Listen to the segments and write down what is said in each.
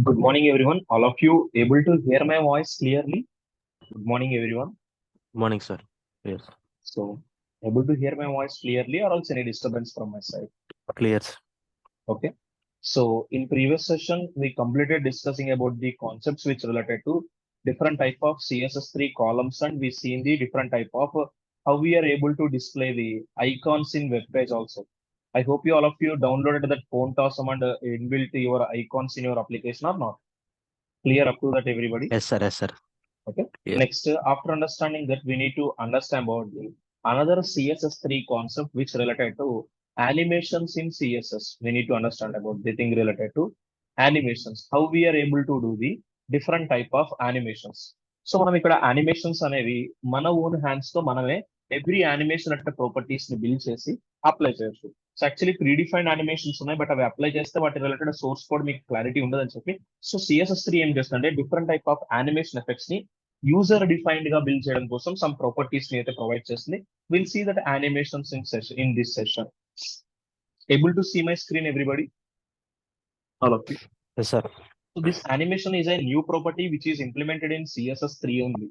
Good morning, everyone. All of you able to hear my voice clearly? Good morning, everyone. Morning, sir. Yes, So, able to hear my voice clearly, or else any disturbance from my side? clear. Okay. So, in previous session, we completed discussing about the concepts which related to different type of CSS3 columns, and we seen the different type of how we are able to display the icons in web page also. I hope you all of you downloaded that Phantasm and inbuilt your icons in your application or not. Clear up to that, everybody? Yes, sir. Yes, sir. Okay. Yes. Next, after understanding that, we need to understand about the another CSS3 concept which related to animations in CSS. We need to understand about the thing related to animations. How we are able to do the different type of animations. So మనం ఇక్కడ animations అనేవి మన own hands తో మనమే every animation అంటే properties ని build చేసి apply చేయొచ్చు. సో యాక్చువల్లీ ప్రీడిఫైన్డ్ యానిమేషన్స్ ఉన్నాయి, బట్ అవి అప్లై చేస్తే వాటి రిలేటెడ్ సోర్స్ కోడ్ మీకు క్లారిటీ ఉండదని చెప్పి సో CSS3 ఏం చేస్తుందంటే different type of animation effects ని యూజర్ డిఫైన్డ్ గా బిల్డ్ చేయడం కోసం సమ్ ప్రాపర్టీస్ ని అయితే ప్రొవైడ్ చేస్తుంది. Will see that animations in this session. Able to see my screen everybody? All of you. Yes, sir. So this animation is a new property which is implemented in CSS3 only.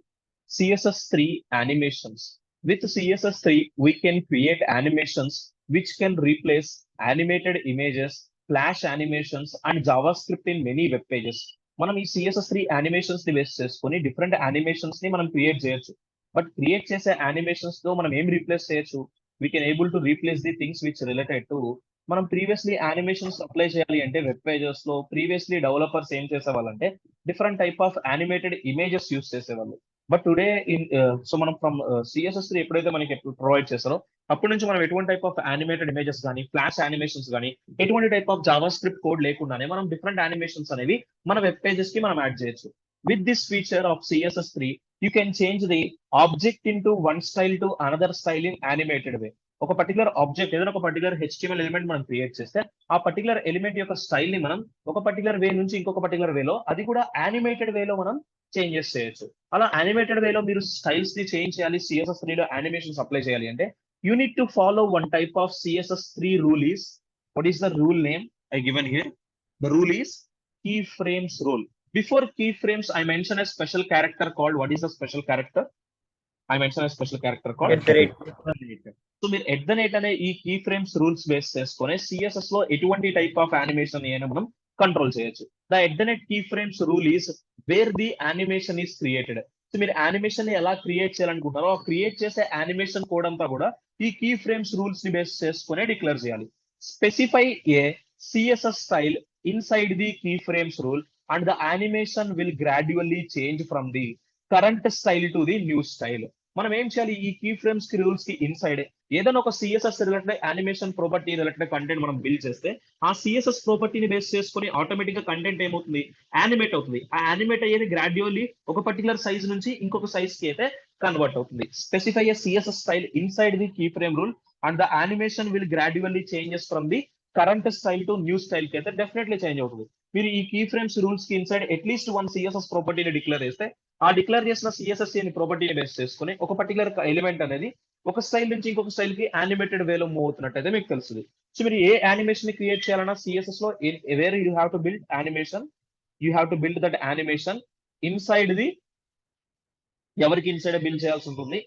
CSS3 animations. With CSS3, we can create animations which can replace animated images, Flash animations, and JavaScript in many web pages. మనం ఈ CSS3 animations ని base చేసుకొని different animations ని మనం create చేయొచ్చు. But create చేసే animations తో మనం ఏం రీప్లేస్ చేయొచ్చు? We can able to replace the things which related to మనం ప్రీవియస్లీ యానిమేషన్స్ అప్లై చేయాలి అంటే వెబ్ పేజెస్ లో ప్రీవియస్లీ డెవలపర్స్ ఏం చేసేవాళ్ళంటే different type of animated images use చేసేవాళ్ళు. బట్ టుడే ఇన్ సో మనం ఫ్రమ్ CSS3 ఎప్పుడైతే మనకి ప్రొవైడ్ చేస్తారో అప్పటి నుంచి మనం ఎటువంటి టైప్ ఆఫ్ యానిమేటెడ్ ఇమేజెస్ కానీ ఫ్లాష్ యానిమేషన్స్ కానీ ఎటువంటి type of JavaScript code లేకుండానే మనం డిఫరెంట్ యానిమేషన్స్ అనేవి మన వెబ్ పేజెస్ కి మనం యాడ్ చేయొచ్చు. With this feature of CSS3 you can change the object into one style to another style in animated way. ఒక పర్టికులర్ ఆబ్జెక్ట్ ఏదైనా ఒక పర్టికులర్ HTML ఎలిమెంట్ మనం క్రియేట్ చేస్తే ఆ పర్టికులర్ ఎలిమెంట్ యొక్క స్టైల్ ని మనం ఒక పర్టికులర్ వే నుంచి ఇంకొక పర్టికులర్ వేలో అది కూడా యానిమేటెడ్ వేలో మనం చేంజెస్ చేయొచ్చు. అలా యానిమేటెడ్ వేలో మీరు స్టైల్స్ ని చేంజ్ చేయాలి, CSS3 లో యానిమేషన్స్ అప్లై చేయాలి అంటే you need to follow one type of CSS3 rule is what is the rule name I given here. The rule is key frames rule. Before keyframes, I mentioned a special character called, what is the special character? I mentioned a special character called At the rate. So మీరు at అనే ఈ keyframes rules base చేసుకొని CSS లో ఎటువంటి type of animation అయినా మనం control చేయొచ్చు. The at key frames rule is where the animation is created. So మీరు యానిమేషన్ ని ఎలా క్రియేట్ చేయాలనుకుంటారో ఆ క్రియేట్ చేసే యానిమేషన్ కోడ్ అంతా కూడా ఈ కీ ఫ్రేమ్స్ రూల్స్ ని బేస్ చేసుకునే డిక్లేర్ చేయాలి. Specify a CSS style inside the key frames rule and the animation will gradually change from the current style to the new style. మనం ఏం చేయాలి? ఈ కీ ఫ్రేమ్స్ కి రూల్స్ కి inside ఏదైనా ఒక CSS related animation property related content మనం build చేస్తే ఆ సిఎస్ఎస్ ప్రాపర్టీని బేస్ చేసుకొని ఆటోమేటిక్ గా కంటెంట్ ఏమవుతుంది? యానిమేట్ అవుతుంది. ఆ యానిమేట్ అయ్యేది గ్రాడ్యువల్లీ ఒక పర్టికులర్ సైజ్ నుంచి ఇంకొక సైజ్ కి అయితే కన్వర్ట్ అవుతుంది. Specify CSS style inside the keyframe rule and the animation will gradually changes from the current style to new style కి అయితే డెఫినెట్లీ చేంజ్ అవుతుంది. మీరు ఈ కీ ఫ్రేమ్స్ రూల్స్ కి ఇన్సైడ్ అట్లీస్ట్ వన్ సిఎస్ఎస్ ప్రాపర్టీని declare చేస్తే ఆ declare చేసిన సిఎస్ఎస్ అనే ప్రాపర్టీని బేస్ చేసుకుని ఒక పర్టికులర్ ఎలిమెంట్ అనేది ఒక స్టైల్ నుంచి ఇంకొక స్టైల్ కి యానిమేటెడ్ వేలో మూవ్ అవుతున్నట్టయితే మీకు తెలుస్తుంది. సో మీరు ఏ యానిమేషన్ ని క్రియేట్ చేయాలన్నా సిఎస్ఎస్ లో where you have to build animation, you have to build that animation inside the ఎవరికి ఇన్సైడ్ బిల్డ్ చేయాల్సి ఉంటుంది?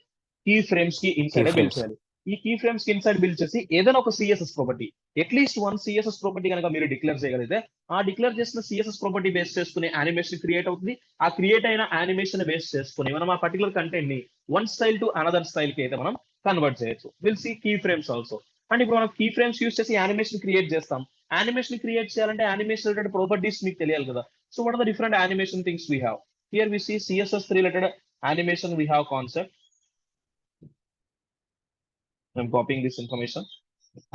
కీ ఫ్రేమ్స్ కి ఇన్సైడ్ బిల్డ్ చేయాలి. ఈ కీ ఫ్రేమ్స్ కి ఇన్సైడ్ బిల్డ్ చేసి ఏదైనా ఒక CSS property at least one CSS property కనుక మీరు డిక్లేర్ చేయగలిగితే ఆ డిక్లేర్ చేసిన సిఎస్ఎస్ ప్రాపర్టీ బేస్ చేసుకుని యానిమేషన్ క్రియేట్ అవుతుంది. ఆ క్రియేట్ అయిన యానిమేషన్ బేస్ చేసుకుని మనం ఆ పర్టికులర్ కంటెంట్ ని one style to another style కి అయితే మనం కన్వర్ట్ చేయొచ్చు. Will see keyframes also. And ఇప్పుడు మనం కీ ఫ్రేమ్స్ యూస్ చేసి యానిమేషన్ క్రియేట్ చేస్తాం. యానిమేషన్ క్రియేట్ చేయాలంటే యానిమేషన్ రిలేటెడ్ ప్రాపర్టీస్ మీకు తెలియాలి కదా. So what are the different animation things we have here? We see CSS related animation we have concept. I'm copying this information,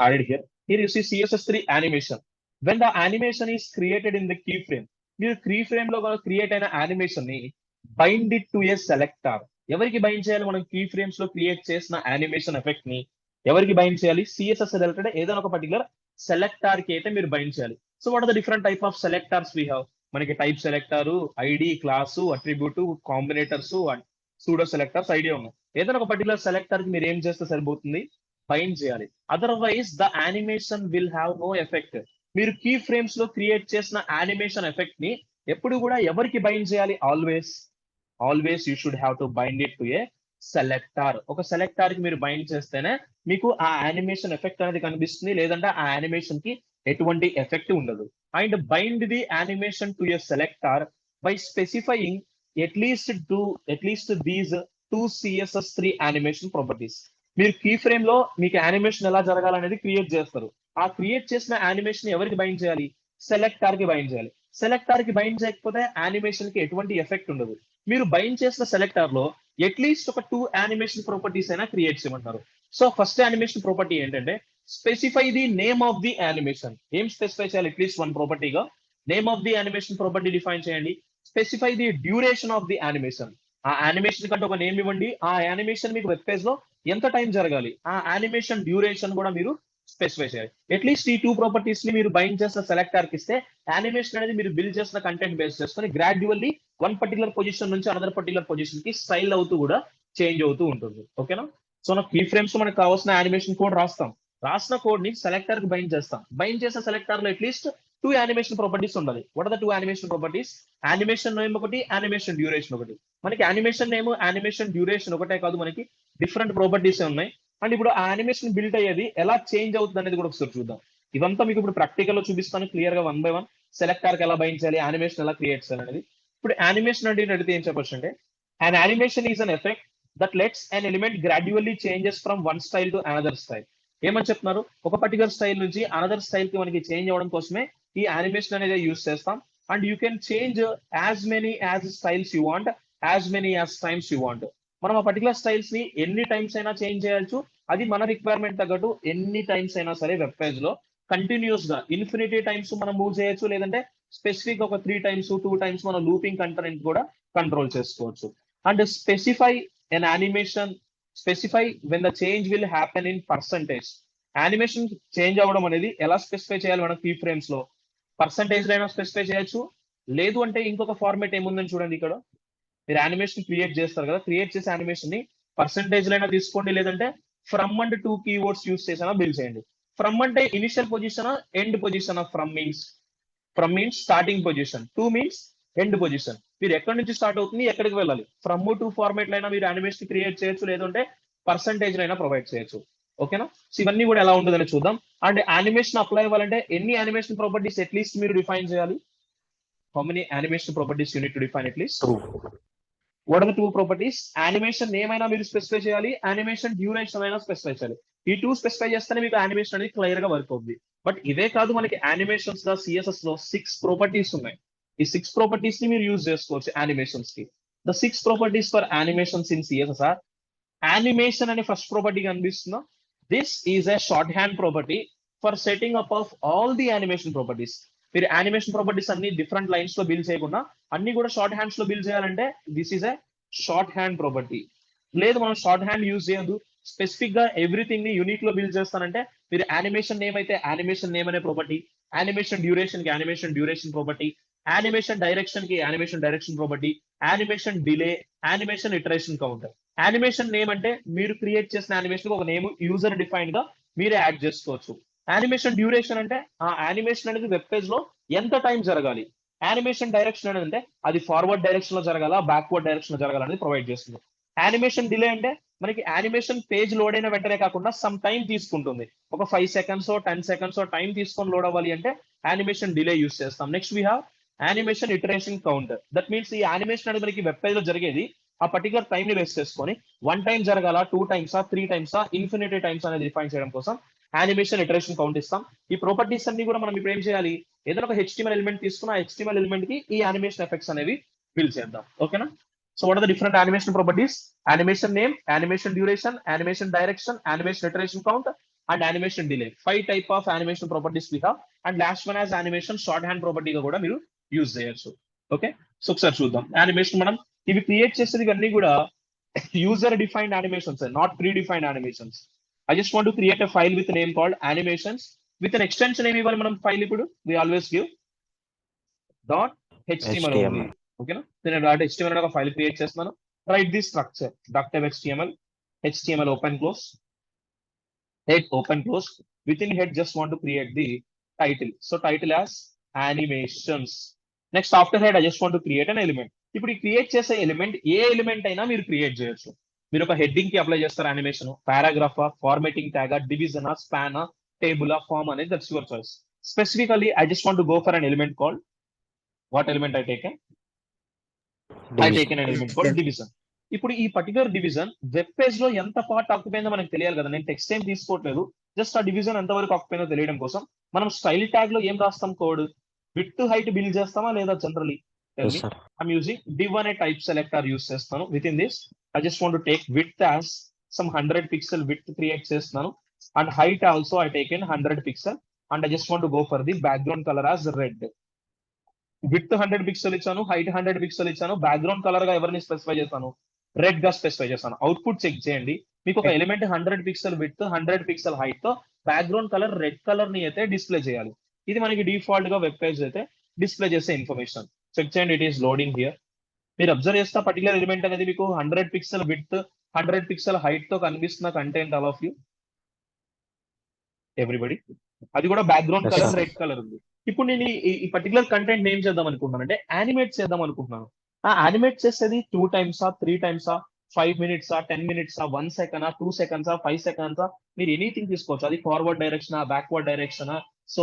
added here. Here you see CSS3 animation. When the animation is created in the keyframe, మీరు keyframe లో create అయిన animation ని bind it to a selector. ఎవరికి bind చేయాలి? మనం keyframes లో create చేసిన animation effect ని ఎవరికి బైండ్ చేయాలి? సిఎస్ఎస్ రిలేటెడ్ ఏదైనా ఒక పర్టికులర్ సెలెక్టర్ కి అయితే మీరు బైండ్ చేయాలి. So what are the different type of selectors we have? మనకి type selector, ID, class, attribute, combinators, pseudo selectors idea ఉన్నాయి. ఏదైనా ఒక పర్టికులర్ సెలెక్టర్ కి మీరు ఏం చేస్తే సరిపోతుంది? బైండ్ చేయాలి. Otherwise the animation will have no effect. మీరు కీ ఫ్రేమ్స్ లో క్రియేట్ చేసిన యానిమేషన్ ఎఫెక్ట్ ని ఎప్పుడు కూడా ఎవరికి బైండ్ చేయాలి? Always you should have to bind it to a selector. ఒక సెలెక్టార్ కి మీరు బైండ్ చేస్తేనే మీకు ఆ యానిమేషన్ ఎఫెక్ట్ అనేది కనిపిస్తుంది, లేదంటే ఆ యానిమేషన్ కి ఎటువంటి ఎఫెక్ట్ ఉండదు. And bind the animation to a selector by specifying at least these 2 CSS3 animation properties. మీరు కీ ఫ్రేమ్ లో మీకు యానిమేషన్ ఎలా జరగాలనేది క్రియేట్ చేస్తారు. ఆ క్రియేట్ చేసిన యానిమేషన్ ఎవరికి బైండ్ చేయాలి? సెలెక్టార్ కి బైండ్ చేయాలి. సెలెక్టార్ కి బైండ్ చేయకపోతే యానిమేషన్ కి ఎటువంటి ఎఫెక్ట్ ఉండదు. మీరు బైండ్ చేసిన సెలెక్టార్ లో అట్లీస్ట్ ఒక 2 యానిమేషన్ ప్రాపర్టీస్ అయినా క్రియేట్ చేయమంటారు. సో ఫస్ట్ యానిమేషన్ ప్రాపర్టీ ఏంటంటే specify the name of the animation. ఏం స్పెసిఫై చేయాలి? అట్లీస్ట్ 1 ప్రాపర్టీగా name of the animation property define చేయండి. Specify the duration of the animation. ఆ యానిమేషన్ కంటే ఒక నేమ్ ఇవ్వండి. ఆ యానిమేషన్ మీకు వెబ్ పేజ్ లో ఎంత టైం జరగాలి, ఆ యానిమేషన్ డ్యూరేషన్ కూడా మీరు స్పెసిఫై చేయాలి. అట్లీస్ట్ ఈ 2 ప్రాపర్టీస్ ని మీరు బైండ్ చేసిన సెలెక్టార్ కి ఇస్తే యానిమేషన్ అనేది మీరు బిల్డ్ చేసిన కంటెంట్ బేస్ చేసుకొని గ్రాడ్యువల్లీ వన్ పర్టికులర్ పొజిషన్ నుంచి అనదర్ పర్టికులర్ పొజిషన్ కి స్టైల్ అవుతూ కూడా చేంజ్ అవుతూ ఉంటుంది. ఓకేనా? సో నా కీ ఫ్రేమ్స్ మనకు కావాల్సిన యానిమేషన్ కోడ్ రాస్తాం. రాసిన కోడ్ ని సెలెక్టర్ కి బైండ్ చేస్తాం. బైండ్ చేసిన సెలెక్టర్ లో అట్లీస్ట్ 2 యానిమేషన్ ప్రాపర్టీస్ ఉండాలి. What are the 2 animation properties? Animation name ఒకటి, యానిమేషన్ డ్యూరేషన్ ఒకటి. మనకి యానిమేషన్ నేమ్, యానిమేషన్ డ్యూరేషన్ ఒకటే కాదు, మనకి డిఫరెంట్ ప్రాపర్టీస్ ఉన్నాయి. అండ్ ఇప్పుడు ఆ యానిమేషన్ బిల్డ్ అయ్యేది ఎలా చేంజ్ అవుతుంది అనేది కూడా ఒకసారి చూద్దాం. ఇదంతా మీకు ఇప్పుడు ప్రాక్టికల్ లో చూపిస్తాను క్లియర్ గా 1 by 1. సెలెక్టర్ కి ఎలా బైండ్ చేయాలి, యానిమేషన్ ఎలా క్రియేట్ చేయాలి అనేది. ఇప్పుడు యానిమేషన్ అంటే అడిగితే ఏం చెప్పొచ్చు అంటే an animation is an effect that lets an element gradually changes from one style to another style. ఏమని చెప్తున్నారు? ఒక పర్టికులర్ స్టైల్ నుంచి అనదర్ స్టైల్ కి మనకి చేంజ్ అవ్వడం కోసమే ఈ యానిమేషన్ అనేది యూస్ చేస్తాం. And you can change as many as styles you want, as many as times you want. మనం ఆ పర్టికులర్ స్టైల్స్ ని ఎన్ని టైమ్స్ అయినా చేంజ్ చేయొచ్చు. అది మన రిక్వైర్మెంట్ తగ్గట్టు ఎన్ని టైమ్స్ అయినా సరే వెబ్ పేజ్ లో కంటిన్యూస్ గా ఇన్ఫినిటీ టైమ్స్ మనం మూవ్ చేయొచ్చు, లేదంటే స్పెసిఫిక్ ఒక 3 times 2 times మనం లూపింగ్ కంటెంట్ కూడా కంట్రోల్ చేసుకోవచ్చు. And specify when the change will happen in percentage. Animation change అవ్వడం అనేది ఎలా స్పెసిఫై చేయాలి? మన కీ ఫ్రేమ్స్ లో పర్సంటేజ్ లో అయినా స్పెసిఫై చేయొచ్చు. లేదు అంటే ఇంకొక ఫార్మేట్ ఏముందని చూడండి. ఇక్కడ మీరు యానిమేషన్ క్రియేట్ చేస్తారు కదా, క్రియేట్ చేసే యానిమేషన్ ని పర్సంటేజ్ లో అయినా తీసుకోండి, లేదంటే ఫ్రమ్ అండ్ 2 keywords యూస్ చేసినా బిల్డ్ చేయండి. ఫ్రమ్ అంటే initial position, end position of from means starting position, 2 means end position. మీరు ఎక్కడి నుంచి స్టార్ట్ అవుతుంది, ఎక్కడికి వెళ్ళాలి. ఫ్రమ్ 2 ఫార్మేట్ అయినా మీరు యానిమేషన్ క్రియేట్ చేయొచ్చు, లేదంటే పర్సంటేజ్ అయినా ప్రొవైడ్ చేయొచ్చు. ఓకేనా? సో ఇవన్నీ కూడా ఎలా ఉంటుందని చూద్దాం. అండ్ యానిమేషన్ అప్లై అవ్వాలంటే ఎన్ని యానిమేషన్ ప్రాపర్టీస్ అట్లీస్ట్ మీరు డిఫైన్ చేయాలి? How many animation properties you need to define at least? 2. What are the 2 properties? Animation name అయినా మీరు స్పెసిఫై చేయాలి, యానిమేషన్ డ్యూరేషన్ అయినా స్పెసిఫై చేయాలి. ఈ 2 స్పెసిఫై చేస్తేనే మీకు యానిమేషన్ అనేది క్లియర్ గా వర్క్ అవుతుంది. బట్ ఇవే కాదు, మనకి యానిమేషన్స్ గా సిఎస్ఎస్ లో 6 ప్రాపర్టీస్ ఉన్నాయి. ఈ 6 ప్రాపర్టీస్ ని మీరు యూజ్ చేసుకోవచ్చు యానిమేషన్స్ కి. The 6 properties for animations in CSS are: animation అనే ఫస్ట్ ప్రాపర్టీ కనిపిస్తుందా? This is a short hand property for setting up of all the animation properties. మీరు యానిమేషన్ ప్రాపర్టీస్ అన్ని డిఫరెంట్ లైన్స్ లో build చేయకుండా అన్ని కూడా షార్ట్ హ్యాండ్స్ లో build చేయాలంటే this is a short hand property. లేదు మనం షార్ట్ హ్యాండ్ యూజ్ చేయదు, స్పెసిఫిక్ గా ఎవ్రీథింగ్ ని యూనిక్ లో బిల్డ్ చేస్తానంటే మీరు యానిమేషన్ నేమ్ అయితే యానిమేషన్ నేమ్ అనే ప్రాపర్టీ, యానిమేషన్ డ్యూరేషన్ కి animation duration property, animation direction కి animation direction property, animation delay, animation iteration counter. Animation name అంటే మీరు క్రియేట్ చేసిన యానిమేషన్ ఒక నేమ్ యూజర్ డిఫైన్డ్ గా మీరే యాడ్ చేసుకోవచ్చు. యానిమేషన్ డ్యూరేషన్ అంటే ఆ యానిమేషన్ అనేది వెబ్ పేజ్ లో ఎంత టైం జరగాలి. యానిమేషన్ డైరెక్షన్ అనేది అంటే అది ఫార్వర్డ్ డైరెక్షన్ లో జరగాల, బ్యాక్వర్డ్ డైరెక్షన్ లో జరగాల అనేది ప్రొవైడ్ చేస్తుంది. యానిమేషన్ డిలే అంటే మనకి యానిమేషన్ పేజ్ లోడ్ అయిన వెంటనే కాకుండా సమ్ టైం తీసుకుంటుంది. ఒక 5 seconds 10 seconds టైం తీసుకొని లోడ్ అవ్వాలి అంటే యానిమేషన్ డిలే యూస్ చేస్తాం. Next we have animation iteration counter. That means ఈ యానిమేషన్ అనేది మనకి వెబ్ పేజ్ లో జరిగేది ఆ పర్టికులర్ టైం ని బేస్ చేసుకొని 1 time జరగాల, 2 times 3 times ఇన్ఫినిటీ టైమ్స్ అనేది డిఫైన్ చేయడం కోసం యానిమేషన్ ఇటరేషన్ కౌంట్ ఇస్తాం. ఈ ప్రాపర్టీస్ అన్ని కూడా మనం ఇప్పుడు ఏం చేయాలి? ఏదైనా ఒక HTML ఎలిమెంట్ తీసుకుని ఆ HTML ఎలిమెంట్ కి ఈ యానిమేషన్ ఎఫెక్ట్స్ అనేవి బిల్డ్ చేద్దాం. ఓకేనా? So what are the different animation properties? Animation name, animation duration, animation direction, animation iteration count and animation delay. 5 type of animation properties we have. And last one as animation shorthand ప్రాపర్టీగా కూడా మీరు use చేయొచ్చు. Okay, so ఒకసారి చూద్దాం. Animation మనం ఇవి create చేసేది ఇవన్నీ కూడా user defined animations, not pre defined animations. I just want to create a file with a name called animations with an extension name ఇవ్వాలి మనం ఫైల్. ఇప్పుడు we always give .html only. ఓకేనా? నేను .html అనే ఒక ఫైల్ క్రియేట్ చేస్తున్నాను. Right the structure .html, HTML open close, head open close. Within head just want to create the title. So title as animations. Next after head I just want to create an element. ఇప్పుడు ఈ create చేసే element ఏ element అయినా మీరు create చేయొచ్చు. మీరు ఒక heading కి apply చేస్తారు animation, paragraph, formatting tag, division, span, table, form అనేది that's your choice. Specifically I just want to go for an element called what element I taken an element called division. ఇప్పుడు ఈ particular division web page లో ఎంత part occupy అయిందో మనకు తెలియాలి కదా. నేను టెక్స్ట్ ఏం తీసుకోవట్లేదు, జస్ట్ ఆ డివిజన్ ఎంత వరకు ఆక్యుపై అయిందో తెలియడం కోసం మనం స్టైల్ ట్యాగ్ లో ఏం రాస్తాం, కోడ్ విడ్త్ హైట్ బిల్డ్ చేస్తామా లేదా generally. Yes, sir. I'm using div అనే టైప్ సెలెక్టర్ యూస్ చేస్తాను. With in this I just want to take width as some 100 pixel width create చేస్తున్నాను, and height also I taken 100 pixel, and I just want to go for the background colour as red. Width 100 pixel ఇచ్చాను, height 100 pixel ఇచ్చాను, background colour గా ఎవరిని specify చేస్తాను, red గా specify చేస్తాను. Output check చేయండి, మీకు ఒక element 100 pixel width 100 pixel height తో బ్యాక్గ్రౌండ్ కలర్ రెడ్ కలర్ ని అయితే డిస్ప్లే చేయాలి. ఇది మనకి డిఫాల్ట్ గా వెబ్ పేజ్ అయితే డిస్ప్లే చేసే ఇన్ఫర్మేషన్. చెక్ చేయండి, ఇట్ ఈస్ లోడింగ్ హియర్. మీరు అబ్జర్వ్ చేస్తా పర్టికులర్ ఎలిమెంట్ అనేది మీకు 100 పిక్సెల్ విడ్త్ 100 పిక్సెల్ హైట్ తో కనిపిస్తున్న content all of you everybody, అది కూడా background Yes, colour sir. Red colour ఉంది. ఇప్పుడు నేను ఈ పర్టికులర్ కంటెంట్ ఏం చేద్దాం అనుకుంటున్నాను అంటే యానిమేట్ చేద్దాం అనుకుంటున్నాను. ఆ యానిమేట్ చేసేది 2 టైమ్సా 3 టైమ్సా 5 మినిట్సా 10 మినిట్సా 1 సెకండ్ 2 సెకండ్సా 5 సెకండ్సా మీరు ఎనీథింగ్ తీసుకోవచ్చు. అది forward direction backward direction, so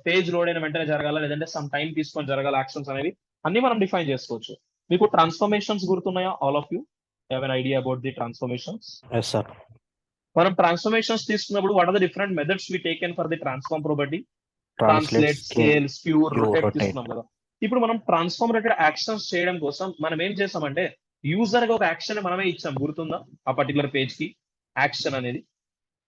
page load అయిన వెంటనే జరగాల లేదంటే సమ్ టైం తీసుకొని జరగాల యాక్షన్స్ అనేవి అన్ని మనం డిఫైన్ చేసుకోవచ్చు. మీకు ట్రాన్స్ఫర్మేషన్స్ గుర్తున్నాయా all of you? Have an idea about the transformations? Yes, sir. మనం ట్రాన్స్ఫర్మేషన్స్ తీసుకున్నప్పుడు what are the different methods we taken for the transform property? Translate, translate, scale, skew, rotate rotate. తీసుకున్నాం కదా. ఇప్పుడు మనం transform related actions చేయడం కోసం మనం ఏం చేసామంటే యూజర్ గా ఒక యాక్షన్ మనమే ఇచ్చాం, గుర్తుందా? ఆ పర్టికులర్ పేజ్ కి యాక్షన్ అనేది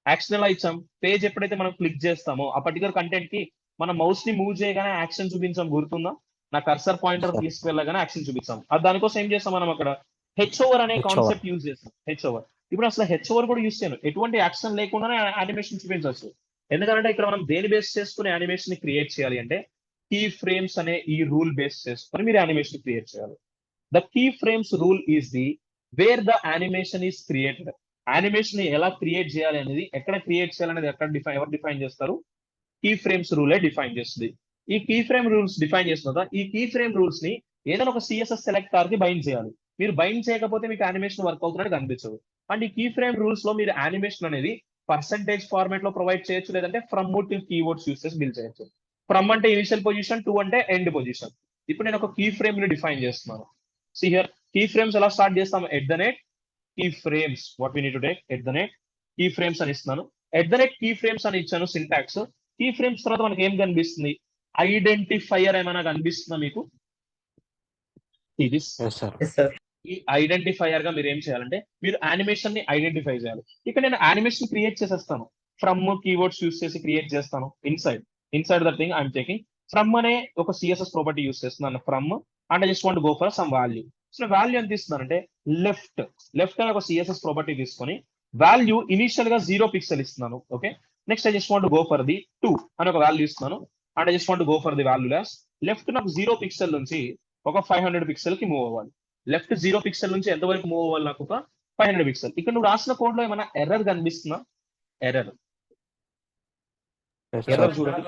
యాక్షన్ ఎలా ఇచ్చాం, పేజ్ ఎప్పుడైతే మనం క్లిక్ చేస్తామో ఆ పర్టికులర్ కంటెంట్ కి మన మౌస్ ని మూవ్ చేయగానే యాక్షన్ చూపించాం, గుర్తుందా? నా కర్సర్ పాయింటర్ Sir. తీసుకెళ్ళగానే యాక్షన్ చూపించాం. అది దానికోసం ఏం చేస్తాం మనం అక్కడ హెచ్ఓవర్ అనే H over. కాన్సెప్ట్ యూజ్ చేస్తాం. హెచ్ఓవర్ ఇప్పుడు అసలు హెచ్ఓవర్ కూడా యూజ్ చేయను, ఎటువంటి యాక్షన్ లేకుండానే యానిమేషన్ చూపించవచ్చు. ఎందుకంటే ఇక్కడ మనం దేని బేస్ చేసుకుని యానిమేషన్ ని క్రియేట్ చేయాలి అంటే కీ ఫ్రేమ్స్ అనే ఈ రూల్ బేస్ చేసుకుని మీరు యానిమేషన్ క్రియేట్ చేయాలి. The key frames rule is the where the animation is created. Animation ని ఎలా క్రియేట్ చేయాలి అనేది, ఎక్కడ క్రియేట్ చేయాలనేది ఎవరు డిఫైన్ చేస్తారు? కీ ఫ్రేమ్స్ రూలే డిఫైన్ చేస్తుంది. ఈ కీ ఫ్రేమ్ రూల్స్ డిఫైన్ చేసిన తర్వాత ఈ కీ ఫ్రేమ్ రూల్స్ ని ఏదైనా ఒక సిఎస్ఎస్ సెలెక్టర్ కి బైండ్ చేయాలి. మీరు బైండ్ చేయకపోతే మీకు యానిమేషన్ వర్క్ అవుతున్నట్టు కనిపించదు. అండ్ ఈ కీ ఫ్రేమ్ రూల్స్ లో మీరు యానిమేషన్ అనేది పర్సెంటేజ్ ఫార్మాట్ లో ప్రొవైడ్ చేయొచ్చు, లేదంటే ఫ్రమ్ టిల్ కీవర్డ్స్ యూస్ చేసి బిల్డ్ చేయొచ్చు. ఫ్రమ్ అంటే ఇనిషియల్ పొజిషన్, టు అంటే ఎండ్ పొజిషన్. ఇప్పుడు నేను ఒక కీ ఫ్రేమ్ ని డిఫైన్ చేస్తున్నాను. సి హియర్ కీ ఫ్రేమ్స్ ఎలా స్టార్ట్ చేస్తాం? At the rate key frames, what we need to take at the rate key frames అని ఇస్తున్నాను. At the rate key frames అని ఇచ్చాను సింటాక్స్. కీ ఫ్రేమ్స్ తర్వాత మనకి ఏం కనిపిస్తుంది? ఐడెంటిఫైయర్ ఏమైనా కనిపిస్తుందా మీకు? ఇది Yes, sir. Yes, sir. ఈ ఐడెంటిఫైయర్ గా మీరు ఏం చేయాలంటే మీరు యానిమేషన్ ని ఐడెంటిఫై చేయాలి. ఇక్కడ నేను యానిమేషన్ క్రియేట్ చేసేస్తాను, ఫ్రమ్ కీవర్డ్స్ యూస్ చేసి క్రియేట్ చేస్తాను. Inside the thing I'm taking from అనే ఒక సిఎస్ఎస్ ప్రాపర్టీ యూస్ చేస్తున్నాను. From and I just want go for some value. So value ఎంత ఇస్తున్నానంటే లెఫ్ట్ అనే ఒక సిఎస్ఎస్ ప్రాపర్టీ తీసుకొని వాల్యూ ఇనిషియల్ గా 0 పిక్సెల్ ఇస్తున్నాను. Okay, next I just want go for the 2 అని ఒక వాల్యూ ఇస్తున్నాను, and I just want go for the value less. Left నాకు 0 పిక్సెల్ నుంచి ఒక 500 పిక్సెల్ కి మూవ్ అవ్వాలి. లెఫ్ట్ 0 పిక్సెల్ నుంచి ఎంత వరకు మూవ్ అవ్వాలి? నాకు ఒక 500 పిక్సెల్. ఇక్కడ నువ్వు రాసిన కోడ్ లో ఏమైనా ఎర్రర్ కనిపిస్తుందా? Error Yes, error sir. చూడండి,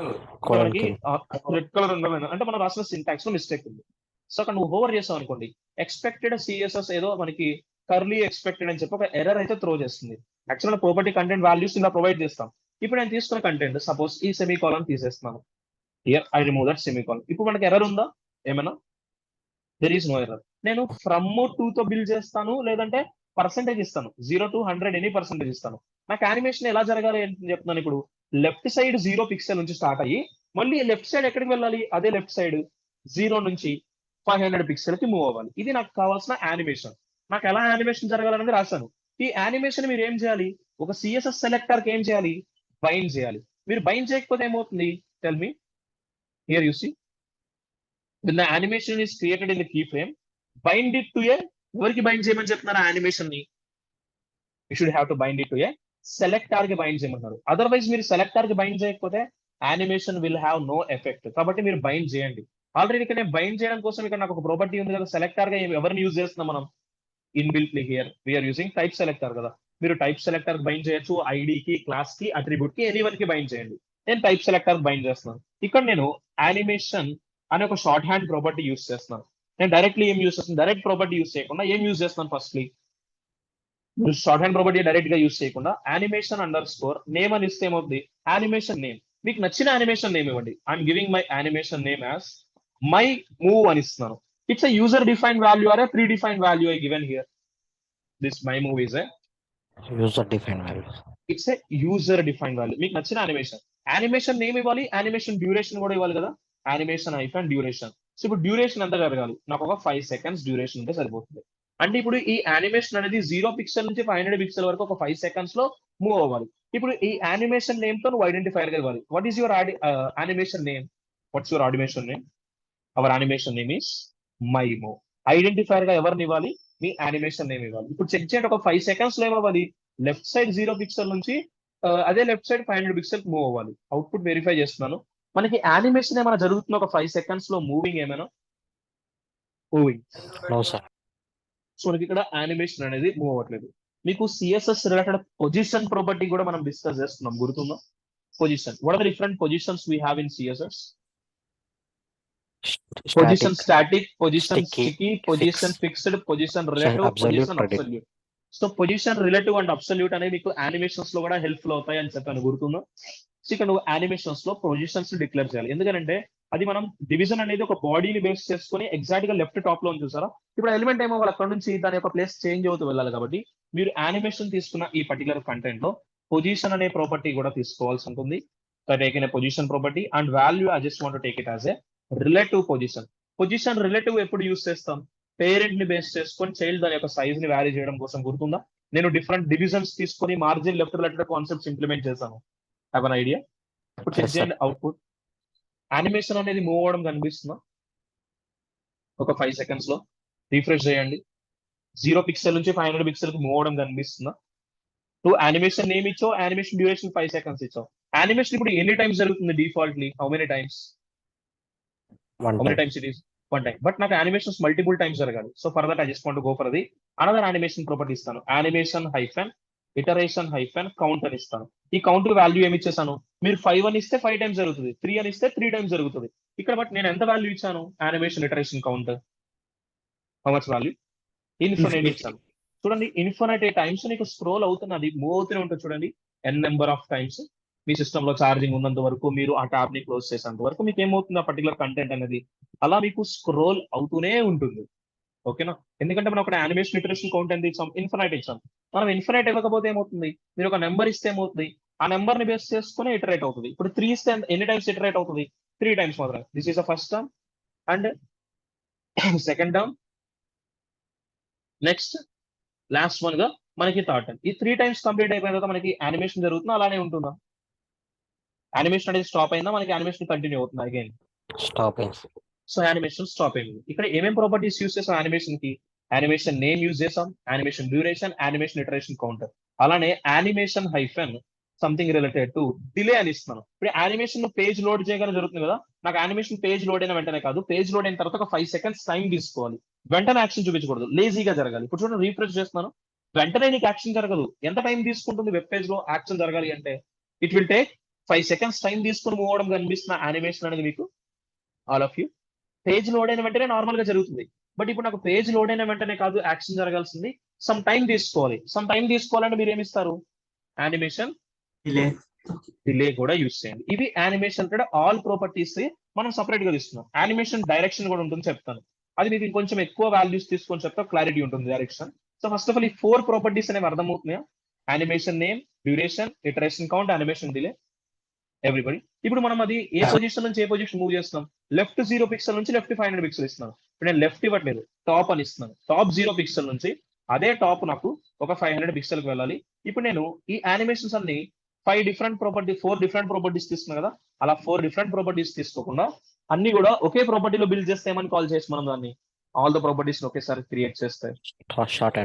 Colon మనకి kill. రెడ్ కలర్ ఉండడం అంటే మనం రాసిన సింటాక్స్ లో మిస్టేక్ ఉంది. సో అక్కడ నువ్వు ఓవర్ చేసావు అనుకోండి, ఎక్స్పెక్టెడ్ సిఎస్ఎస్ ఏదో మనకి కర్లీ ఎక్స్పెక్టెడ్ అని చెప్పి ఒక ఎర్రర్ అయితే త్రో చేస్తుంది. యాక్చువల్ ప్రాపర్టీ కంటెంట్ వాల్యూస్ ఇలా ప్రొవైడ్ చేస్తాం. ఇప్పుడు నేను తీసుకున్న కంటెంట్ సపోజ్ ఈ సెమీ కాలన్ తీసేస్తున్నాను. Here I remove that semi colon. ఇప్పుడు మనకి ఎర్రర్ ఉందా ఏమైనా? There is no error. నేను ఫ్రమ్ 2 తో బిల్డ్ చేస్తాను, లేదంటే పర్సెంటేజ్ ఇస్తాను, 0 to 100 ఎనీ పర్సెంటేజ్ ఇస్తాను. నాకు యానిమేషన్ ఎలా జరగాలి అని చెప్తున్నాను. ఇప్పుడు లెఫ్ట్ సైడ్ 0 పిక్సెల్ నుంచి స్టార్ట్ అయ్యి మళ్ళీ లెఫ్ట్ సైడ్ ఎక్కడికి వెళ్ళాలి? అదే లెఫ్ట్ సైడ్ 0 నుంచి 500 పిక్సెల్ కి మూవ్ అవ్వాలి. ఇది నాకు కావాల్సిన యానిమేషన్. నాకు ఎలా యానిమేషన్ జరగాలనేది రాశాను. ఈ యానిమేషన్ మీరు ఏం చేయాలి? ఒక సిఎస్ఎస్ సెలెక్టర్ కి ఏం చేయాలి? బైండ్ చేయాలి. మీరు బైండ్ చేయకపోతే ఏమవుతుంది? Tell me. Here you see when the animation is created in the keyframe, bind it to a ఎవరికి బైండ్ చేయమని చెప్తున్నారు యానిమేషన్ ని? You should have to bind it to a selector కి బైండ్ చేయమంటున్నారు. అదర్వైజ్ మీరు selector కి bind చేయకపోతే animation will have no effect. కాబట్టి మీరు బైండ్ చేయండి. ఆల్రెడీ ఇక్కడ నేను బైండ్ చేయడం కోసం ఇక్కడ నాకు ఒక ప్రాపర్టీ ఉంది కదా, సెలెక్టర్ గా ఎవరిని యూజ్ చేస్తున్నాం మనం? Inbuiltly here we are using type selector కదా. మీరు టైప్ సెలెక్టర్ కి బైండ్ చేయొచ్చు, ఐడి కి, క్లాస్ కి, అట్రిబ్యూట్ కి, ఎనీ వన్ కి బైండ్ చేయండి. నేను టైప్ సెలెక్టర్ కి బైండ్ చేస్తున్నాను. ఇక్కడ నేను యానిమేషన్ అనే ఒక షార్ట్ హ్యాండ్ ప్రాపర్టీ యూస్ చేస్తున్నాను. నేను డైరెక్ట్లీ ఏం యూస్ చేస్తాను, డైరెక్ట్ ప్రాపర్టీ యూస్ చేయకుండా ఏం యూస్ చేస్తున్నాను, firstly short hand property direct గా యూస్ చేయకుండా యానిమేషన్ అండర్ స్కోర్ నేమ్ అని ఇస్తే ఏమవుతుంది, యానిమేషన్ నేమ్. మీకు నచ్చిన యానిమేషన్ నేమ్ ఇవ్వండి. I'm giving my animation name as my move అని ఇస్తున్నాను. It's a user defined value or a predefined value I given here. This my move is a user defined values. it's a user defined value. మీకు నచ్చిన animation name ఇవ్వాలి, animation duration కూడా ఇవ్వాలి కదా, animation hyphen duration. So ఇప్పుడు duration ఎంత జరగాలి, నాకు ఒక 5 seconds డ్యూరేషన్ ఉంటే సరిపోతుంది. అంటే ఇప్పుడు ఈ యానిమేషన్ అనేది 0 పిక్సెల్ నుంచి 500 పిక్సెల్ వరకు ఒక 5 seconds లో మూవ్ అవ్వాలి. ఇప్పుడు ఈ యానిమేషన్ నేమ్ తో నువ్వు ఐడెంటిఫైర్ గా ఇవ్వాలి. What is your animation name, what's your animation name? Our animation name is my move. Identifier గా ఎవరిని ఇవ్వాలి, మీ యానిమేషన్ నేమ్ ఇవ్వాలి. ఇప్పుడు చెక్ చేయండి, ఒక 5 seconds లో ఏమవ్వాలి, లెఫ్ట్ సైడ్ 0 పిక్సెల్ నుంచి అదే లెఫ్ట్ సైడ్ 500 పిక్సెల్ మూవ్ అవ్వాలి. అవుట్పుట్ వెరిఫై చేస్తున్నాను. మనకి యానిమేషన్ ఏమైనా జరుగుతుంది ఒక 5 seconds లో, మూవింగ్ ఏమైనా మూవింగ్? No, sir. సో మనకి ఇక్కడ యానిమేషన్ అనేది మూవ్ అవ్వట్లేదు. మీకు సిఎస్ఎస్ రిలేటెడ్ పొజిషన్ ప్రాపర్టీ కూడా మనం డిస్కస్ చేస్తున్నాం, గుర్తుందా? Position, what are the different positions we have in CSS? Position static, position sticky, position fixed, position relative, position absolute. So position relative and absolute అనేవి మీకు animations లో కూడా helpful అవుతాయి అని చెప్పాను, గుర్తుందా? సో ఇక్కడ నువ్వు యానిమేషన్స్ లో పొజిషన్స్ డిక్లేర్ చేయాలి. ఎందుకంటే అది మనం డివిజన్ అనేది ఒక బాడీని బేస్ చేసుకుని ఎగ్జాక్ట్ గా లెఫ్ట్ టాప్ లో చూసారా, ఇప్పుడు ఎలిమెంట్ ఏమో వాళ్ళు అక్కడ నుంచి దాని యొక్క ప్లేస్ చేంజ్ అవుతూ వెళ్ళాలి. కాబట్టి మీరు యానిమేషన్ తీసుకున్న ఈ పర్టికులర్ కంటెంట్ లో పొజిషన్ అనే ప్రాపర్టీ కూడా తీసుకోవాల్సి ఉంటుంది. Take in position property and value I just want to take it as a relative position. Position relative ఎప్పుడు యూస్ చేస్తాం, పేరెంట్ ని బేస్ చేసుకొని చైల్డ్ దాని యొక్క సైజ్ ని వ్యారీ చేయడం కోసం, గుర్తుందా? నేను డిఫరెంట్ డివిజన్స్ తీసుకొని margin left related concepts implement చేశాను. Have an idea? ఇప్పుడు చెక్ చేయండి అవుట్పుట్. యానిమేషన్ అనేది మూవ్ అవ్వడం కనిపిస్తుందా ఒక 5 seconds లో? రీఫ్రెష్ చేయండి, 0 పిక్సెల్ నుంచి 500 పిక్సెల్ కి మూవ్ అవ్వడం కనిపిస్తుందా? నువ్వు యానిమేషన్ నేమ్ ఇచ్చావు, యానిమేషన్ డ్యూరేషన్ 5 seconds ఇచ్చావు. యానిమేషన్ ఇప్పుడు ఎన్ని టైమ్స్ జరుగుతుంది defaultly? How many times? One How many time. times it is? One time. But నాకు యానిమేషన్స్ మల్టిపుల్ టైమ్స్ జరగాలి. So for that I just want to go for the another animation property ఇస్తాను. Animation hyphen iteration hyphen count అని ఇస్తాను. ఈ count value ఏమి ఇచ్చేసాను, మీరు 5 అని ఇస్తే 5 టైమ్స్ జరుగుతుంది, 3 అని ఇస్తే 3 టైమ్స్ జరుగుతుంది. ఇక్కడ బట్ నేను ఎంత వాల్యూ ఇచ్చాను, animation iteration count how much value? Infinite ఇచ్చాను. చూడండి, ఇన్ఫినిట్ టైమ్స్ నీకు స్క్రోల్ అవుతున్నది, మూవ్ అవుతూనే ఉంటుంది. చూడండి, n number of times me system లో ఛార్జింగ్ ఉన్నంత వరకు, మీరు ఆ ట్యాబ్ ని క్లోజ్ చేసేంత వరకు మీకు ఏమవుతుంది, ఆ పర్టికులర్ కంటెంట్ అనేది అలా మీకు స్క్రోల్ అవుతూనే ఉంటుంది. ఓకేనా? ఎందుకంటే మనం ఒక యానిమేషన్ ఇటరేషన్ కౌంట్ ఎంత ఇచ్చాం, ఇన్ఫినైట్ ఇచ్చాం. మనం ఇన్ఫినైట్ ఇవ్వకపోతే ఏమవుతుంది, మీరు ఒక నెంబర్ ఇస్తే ఏమవుతుంది, ఆ నెంబర్ ని బేస్ చేసుకుని ఇటరేట్ అవుతుంది. ఇప్పుడు 3 ఇస్తే ఎన్ని టైమ్స్ ఇటరేట్ అవుతుంది? 3 టైమ్స్ మాత్రమే. This is the first term and second term, next last one గా మనకి థర్డ్ టర్మ్. ఈ 3 టైమ్స్ కంప్లీట్ అయిపోయిన తర్వాత మనకి యానిమేషన్ జరుగుతుందా, అలానే ఉంటుందా? యానిమేషన్ అనేది స్టాప్ అయిందా, మనకి యానిమేషన్ కంటిన్యూ అవుతుంది again? Stopping. So animation stop అయింది. ఇక్కడ ఏమేం ప్రాపర్టీస్ యూస్ చేసాం యానిమేషన్ కి? యానిమేషన్ నేమ్ యూజ్ చేసాం, animation duration, animation iteration counter, అలానే animation hyphen something related to delay అని ఇస్తున్నాను. ఇప్పుడు యానిమేషన్ పేజ్ లోడ్ చేయగానే జరుగుతుంది కదా, నాకు యానిమేషన్ పేజ్ లోడ్ అయిన వెంటనే కాదు, పేజ్ లోడ్ అయిన తర్వాత ఒక 5 seconds టైం తీసుకోవాలి. వెంటనే యాక్షన్ చూపించకూడదు, లేజీగా జరగాలి. ఇప్పుడు చూడండి, రీఫ్రెష్ చేస్తున్నాను, వెంటనే నీకు యాక్షన్ జరగదు. ఎంత టైం తీసుకుంటుంది వెబ్ పేజ్ లో యాక్షన్ జరగాలి అంటే? It will take 5 seconds time తీసుకుని మూవ్ అవడం కనిపిస్తున్న యానిమేషన్ అనేది మీకు all of you. Page load అయిన వెంటనే నార్మల్ గా జరుగుతుంది. బట్ ఇప్పుడు నాకు పేజ్ లోడ్ అయిన వెంటనే కాదు యాక్షన్ జరగాల్సింది, సమ్ టైం తీసుకోవాలి. సమ్ టైం తీసుకోవాలంటే మీరు ఏమిస్తారు, యానిమేషన్ డిలే కూడా యూస్ చేయండి. ఇవి యానిమేషన్ ఆల్ ప్రాపర్టీస్ మనం సపరేట్ గా తీసుకున్నాం. యానిమేషన్ డైరెక్షన్ కూడా ఉంటుంది, చెప్తాను. అది మీకు ఇంకొంచెం ఎక్కువ వాల్యూస్ తీసుకొని చెప్తా, క్లారిటీ ఉంటుంది direction. So first of all ఈ 4 ప్రాపర్టీస్ అనేవి అర్థమవుతున్నాయా? Animation name, duration, iteration count, animation delay, everybody. ఇప్పుడు మనం అది ఏ పొజిషన్ నుంచి ఏ పొజిషన్ మూవ్ చేస్తున్నాం, లెఫ్ట్ 0 పిక్సెల్ నుంచి లెఫ్ట్ 500 పిక్సెల్ ఇస్తున్నాను. ఇప్పుడు నేను లెఫ్ట్ ఇవ్వట్లేదు, టాప్ అని ఇస్తున్నాను. టాప్ 0 పిక్సెల్ నుంచి అదే టాప్ నాకు ఒక 500 పిక్సెల్ కి వెళ్ళాలి. ఇప్పుడు నేను ఈ యానిమేషన్స్ అన్ని 4 డిఫరెంట్ ప్రాపర్టీస్ తీసుకున్నా కదా, అలా 4 డిఫరెంట్ ప్రాపర్టీస్ తీసుకోకుండా అన్ని కూడా ఒకే ప్రాపర్టీలో బిల్డ్ చేస్తే ఏమని కాల్ చేసి మనం దాన్ని, ఆల్ ద ప్రాపర్టీస్ ఒకేసారి క్రియేట్ చేస్తే షార్ట్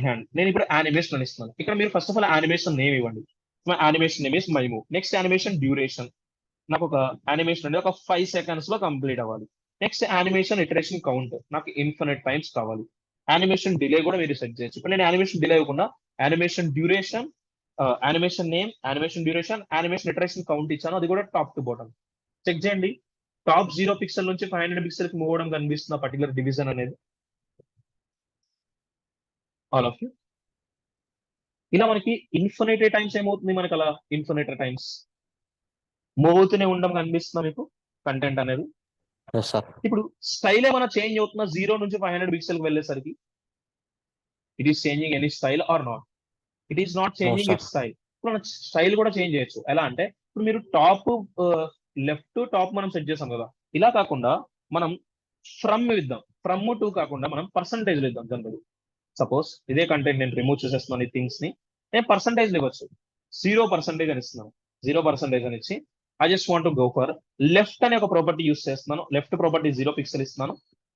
హ్యాండ్. నేను ఇప్పుడు యానిమేషన్ అని ఇస్తున్నాను. ఇక్కడ మీరు first of all animation name ఇవ్వండి. My animation name is my move. Next animation duration, నాకు ఒక యానిమేషన్ అనేది ఒక 5 seconds లో కంప్లీట్ అవ్వాలి. నెక్స్ట్ యానిమేషన్ ఇటరేషన్ కౌంట్, నాకు ఇన్ఫినిట్ టైమ్స్ కావాలి. యానిమేషన్ డిలే కూడా మీరు సెట్ చేయొచ్చు. ఇప్పుడు నేను యానిమేషన్ డిలే ఇవ్వకుండా animation duration, animation name, animation duration, animation iteration count ఇచ్చాను, అది కూడా టాప్ టు బాటమ్. చెక్ చేయండి, టాప్ 0 పిక్సెల్ నుంచి 500 పిక్సెల్ కి మూవ్ అవడం కనిపిస్తున్న పర్టికులర్ డివిజన్ అనేది ఆల్ ఆఫ్ యూ. ఇలా మనకి ఇన్ఫినిటీ టైమ్స్ ఏమవుతుంది, మనకి అలా ఇన్ఫినిటీ టైమ్స్ మూవ్ అవుతూనే ఉండడం కనిపిస్తుందా మీకు కంటెంట్ అనేది. Yes, sir. ఇప్పుడు స్టైల్ ఏమైనా చేంజ్ అవుతుందా 0 నుంచి 500 పిక్సెల్ కి వెళ్ళేసరికి? It is changing any style or not? It is not changing sir. It style. ఇప్పుడు మన స్టైల్ కూడా చేంజ్ చేయొచ్చు. ఎలా అంటే ఇప్పుడు మీరు టాప్ లెఫ్ట్ టాప్ మనం సెట్ చేసాం కదా, ఇలా కాకుండా మనం ఫ్రమ్ ఇద్దాం. ఫ్రమ్ టు కాకుండా మనం పర్సంటేజ్ ఇద్దాం. జనరల్ సపోజ్ ఇదే కంటెంట్ నేను రిమూవ్ చేసేస్తున్నాను ఈ థింగ్స్ ని, నేను పర్సంటేజ్ ఇవ్వచ్చు. 0% అని ఇస్తున్నాను. 0% అని ఇచ్చి I just want go for left అనే ఒక ప్రాపర్టీ యూస్ చేస్తున్నాను. లెఫ్ట్ ప్రాపర్టీ 0 పిక్సెల్ ఇస్తున్నాను,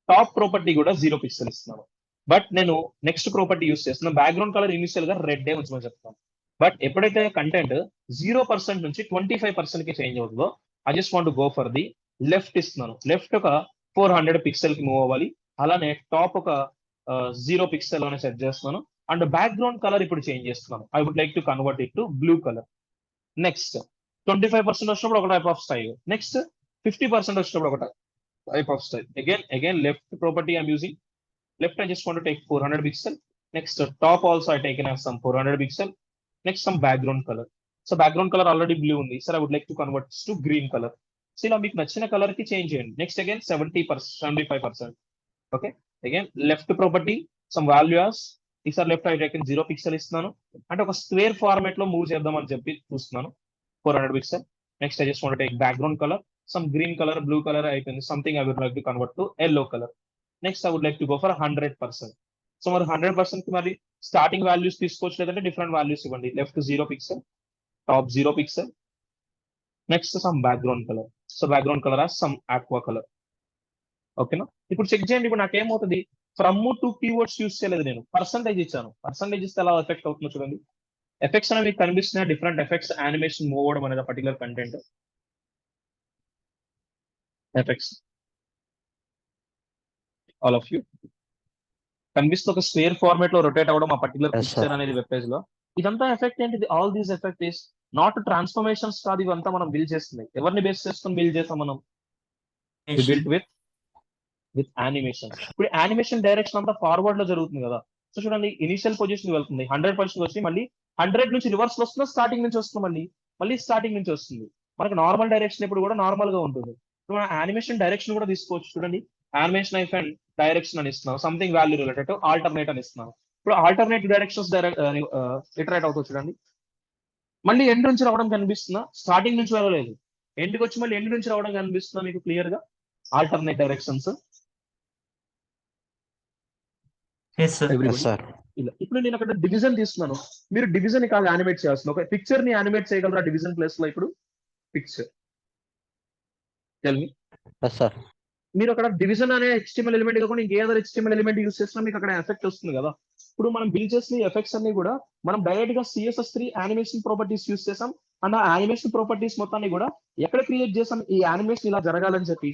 టాప్ ప్రాపర్టీ కూడా 0 పిక్సెల్ ఇస్తున్నాను. బట్ నేను నెక్స్ట్ ప్రాపర్టీ యూస్ చేస్తున్నాను. బ్యాక్గ్రౌండ్ కలర్ ఇనిషియల్ గా రెడ్ ఉంచమని చెప్తాను. బట్ ఎప్పుడైతే కంటెంట్ 0% నుంచి 25% కి చేంజ్ అవుతుందో I just want go for the left ఇస్తున్నాను. లెఫ్ట్ ఒక 400 పిక్సెల్ కి మూవ్ అవ్వాలి. అలానే టాప్ ఒక 0 పిక్సెల్ అని సెట్ చేస్తున్నాను. అండ్ బ్యాక్గ్రౌండ్ కలర్ ఇప్పుడు చేంజ్ చేస్తున్నాను. I would like to convert it to blue colour. Next 25% వచ్చినప్పుడు ఒక టైప్ ఆఫ్ స్టైల్. నెక్స్ట్ 50% వచ్చినప్పుడు ఒక type of style. Again left property I'm using. Left, I just want to take 400 pixel. Next, top also I taken as some 400 pixel. Next, some background color. So background color already blue ఉంది. Sir, I would like to convert this to green color. So ఇలా మీకు నచ్చిన colour కి change చేయండి. Next again 70%, 75%. Okay, again left property some values. ఈసారి left I taken 0 pixel ఇస్తున్నాను. అంటే ఒక స్క్వేర్ ఫార్మాట్ లో మూవ్ చేద్దాం అని చెప్పి చూస్తున్నాను. 400 pixel. Next I just want take background colour some green colour, blue colour అయిపోయింది. Something I would like to convert to yellow colour. Next I would like to go for 100%. So మరి 100% కి మరి starting values తీసుకోవచ్చు, లేదంటే different values ఇవ్వండి. Left 0 pixel, top 0 pixel. Next some background colour. So background colour as some aqua colour. ఓకేనా? ఇప్పుడు check చేయండి. ఇప్పుడు నాకేమవుతుంది, ఫ్రమ్ టు కీవర్డ్స్ యూస్ చేయలేదు, నేను పర్సంటేజ్ ఇచ్చాను. పర్సంటేజ్ ఇస్తే ఎలా ఎఫెక్ట్ అవుతుందో చూడండి. ఎఫెక్ట్స్ అనేవి మీకు కనిపిస్తున్నాయి. డిఫరెంట్ ఎఫెక్ట్స్, యానిమేషన్ మూవ్ అవడం అనేది particular content effects. All of you కనిపిస్తే ఒక స్క్వేర్ ఫార్మాట్ లో రొటేట్ అవ్వడం ఆ పర్టికులర్ Yes, పిక్చర్ sir. అనేది వెబ్ పేజ్ లో. ఇదంతా ఎఫెక్ట్ ఏంటిది? All these effect is not transformations కాదు, ఇవంతా మనం బిల్డ్ చేస్తుంది. ఎవరిని బేస్ చేసుకుని బిల్డ్ చేస్తాం మనం? Build with animation. ఇప్పుడు యానిమేషన్ డైరెక్షన్ అంతా ఫార్వర్డ్ లో జరుగుతుంది కదా. సో చూడండి, ఇనిషియల్ పొజిషన్ వెళ్తుంది 100% వచ్చి మళ్ళీ 100 నుంచి రివర్స్ లో వస్తుందో, స్టార్టింగ్ నుంచి వస్తుంది, మళ్ళీ స్టార్టింగ్ నుంచి వస్తుంది. మనకి నార్మల్ డైరెక్షన్ ఇప్పుడు కూడా నార్మల్ గా ఉంటుంది. ఇప్పుడు మన యానిమేషన్ డైరెక్షన్ కూడా తీసుకోవచ్చు. చూడండి, యానిమేషన్ ఐఫ్ అండ్ డైరెక్షన్ అని ఇస్తున్నాం. సంథింగ్ వాల్యూ రిలేటెడ్ ఆల్టర్నేట్ అని ఇస్తున్నాం. ఇప్పుడు ఆల్టర్నేట్ డైరెక్షన్స్ ఇటరేట్ అవుతుంది. చూడండి, మళ్ళీ ఎండ్ నుంచి రావడం కనిపిస్తుందా? స్టార్టింగ్ నుంచి వెళ్ళలేదు, ఎండ్కి వచ్చి మళ్ళీ ఎండ్ నుంచి రావడం కనిపిస్తుందా మీకు క్లియర్ గా? Alternate directions. Yes, sir. ఇలా ఇప్పుడు నేను అక్కడ డివిజన్ తీస్తున్నాను. మీరు డివిజన్ కాదు యానిమేట్ చేయాల్సిన, ఒక పిక్చర్ ని యానిమేట్ చేయగలరా డివిజన్ ప్లేస్ లో? ఇప్పుడు picture tell me. Yes, sir. మీరు అక్కడ డివిజన్ అనే HTML ఎలిమెంట్ కాకుండా ఇంకే అదర్ HTML ఎలిమెంట్ యూస్ చేసినా మీకు అక్కడ ఎఫెక్ట్ వస్తుంది కదా. ఇప్పుడు మనం బిల్డ్ చేసిన ఎఫెక్ట్స్ అన్ని కూడా మనం డైరెక్ట్ గా CSS3 యానిమేషన్ ప్రాపర్టీస్ యూస్ చేసాం. అండ్ ఆ యానిమేషన్ ప్రాపర్టీస్ మొత్తాన్ని కూడా ఎక్కడ క్రియేట్ చేసాం? ఈ యానిమేషన్ ఇలా జరగాలని చెప్పి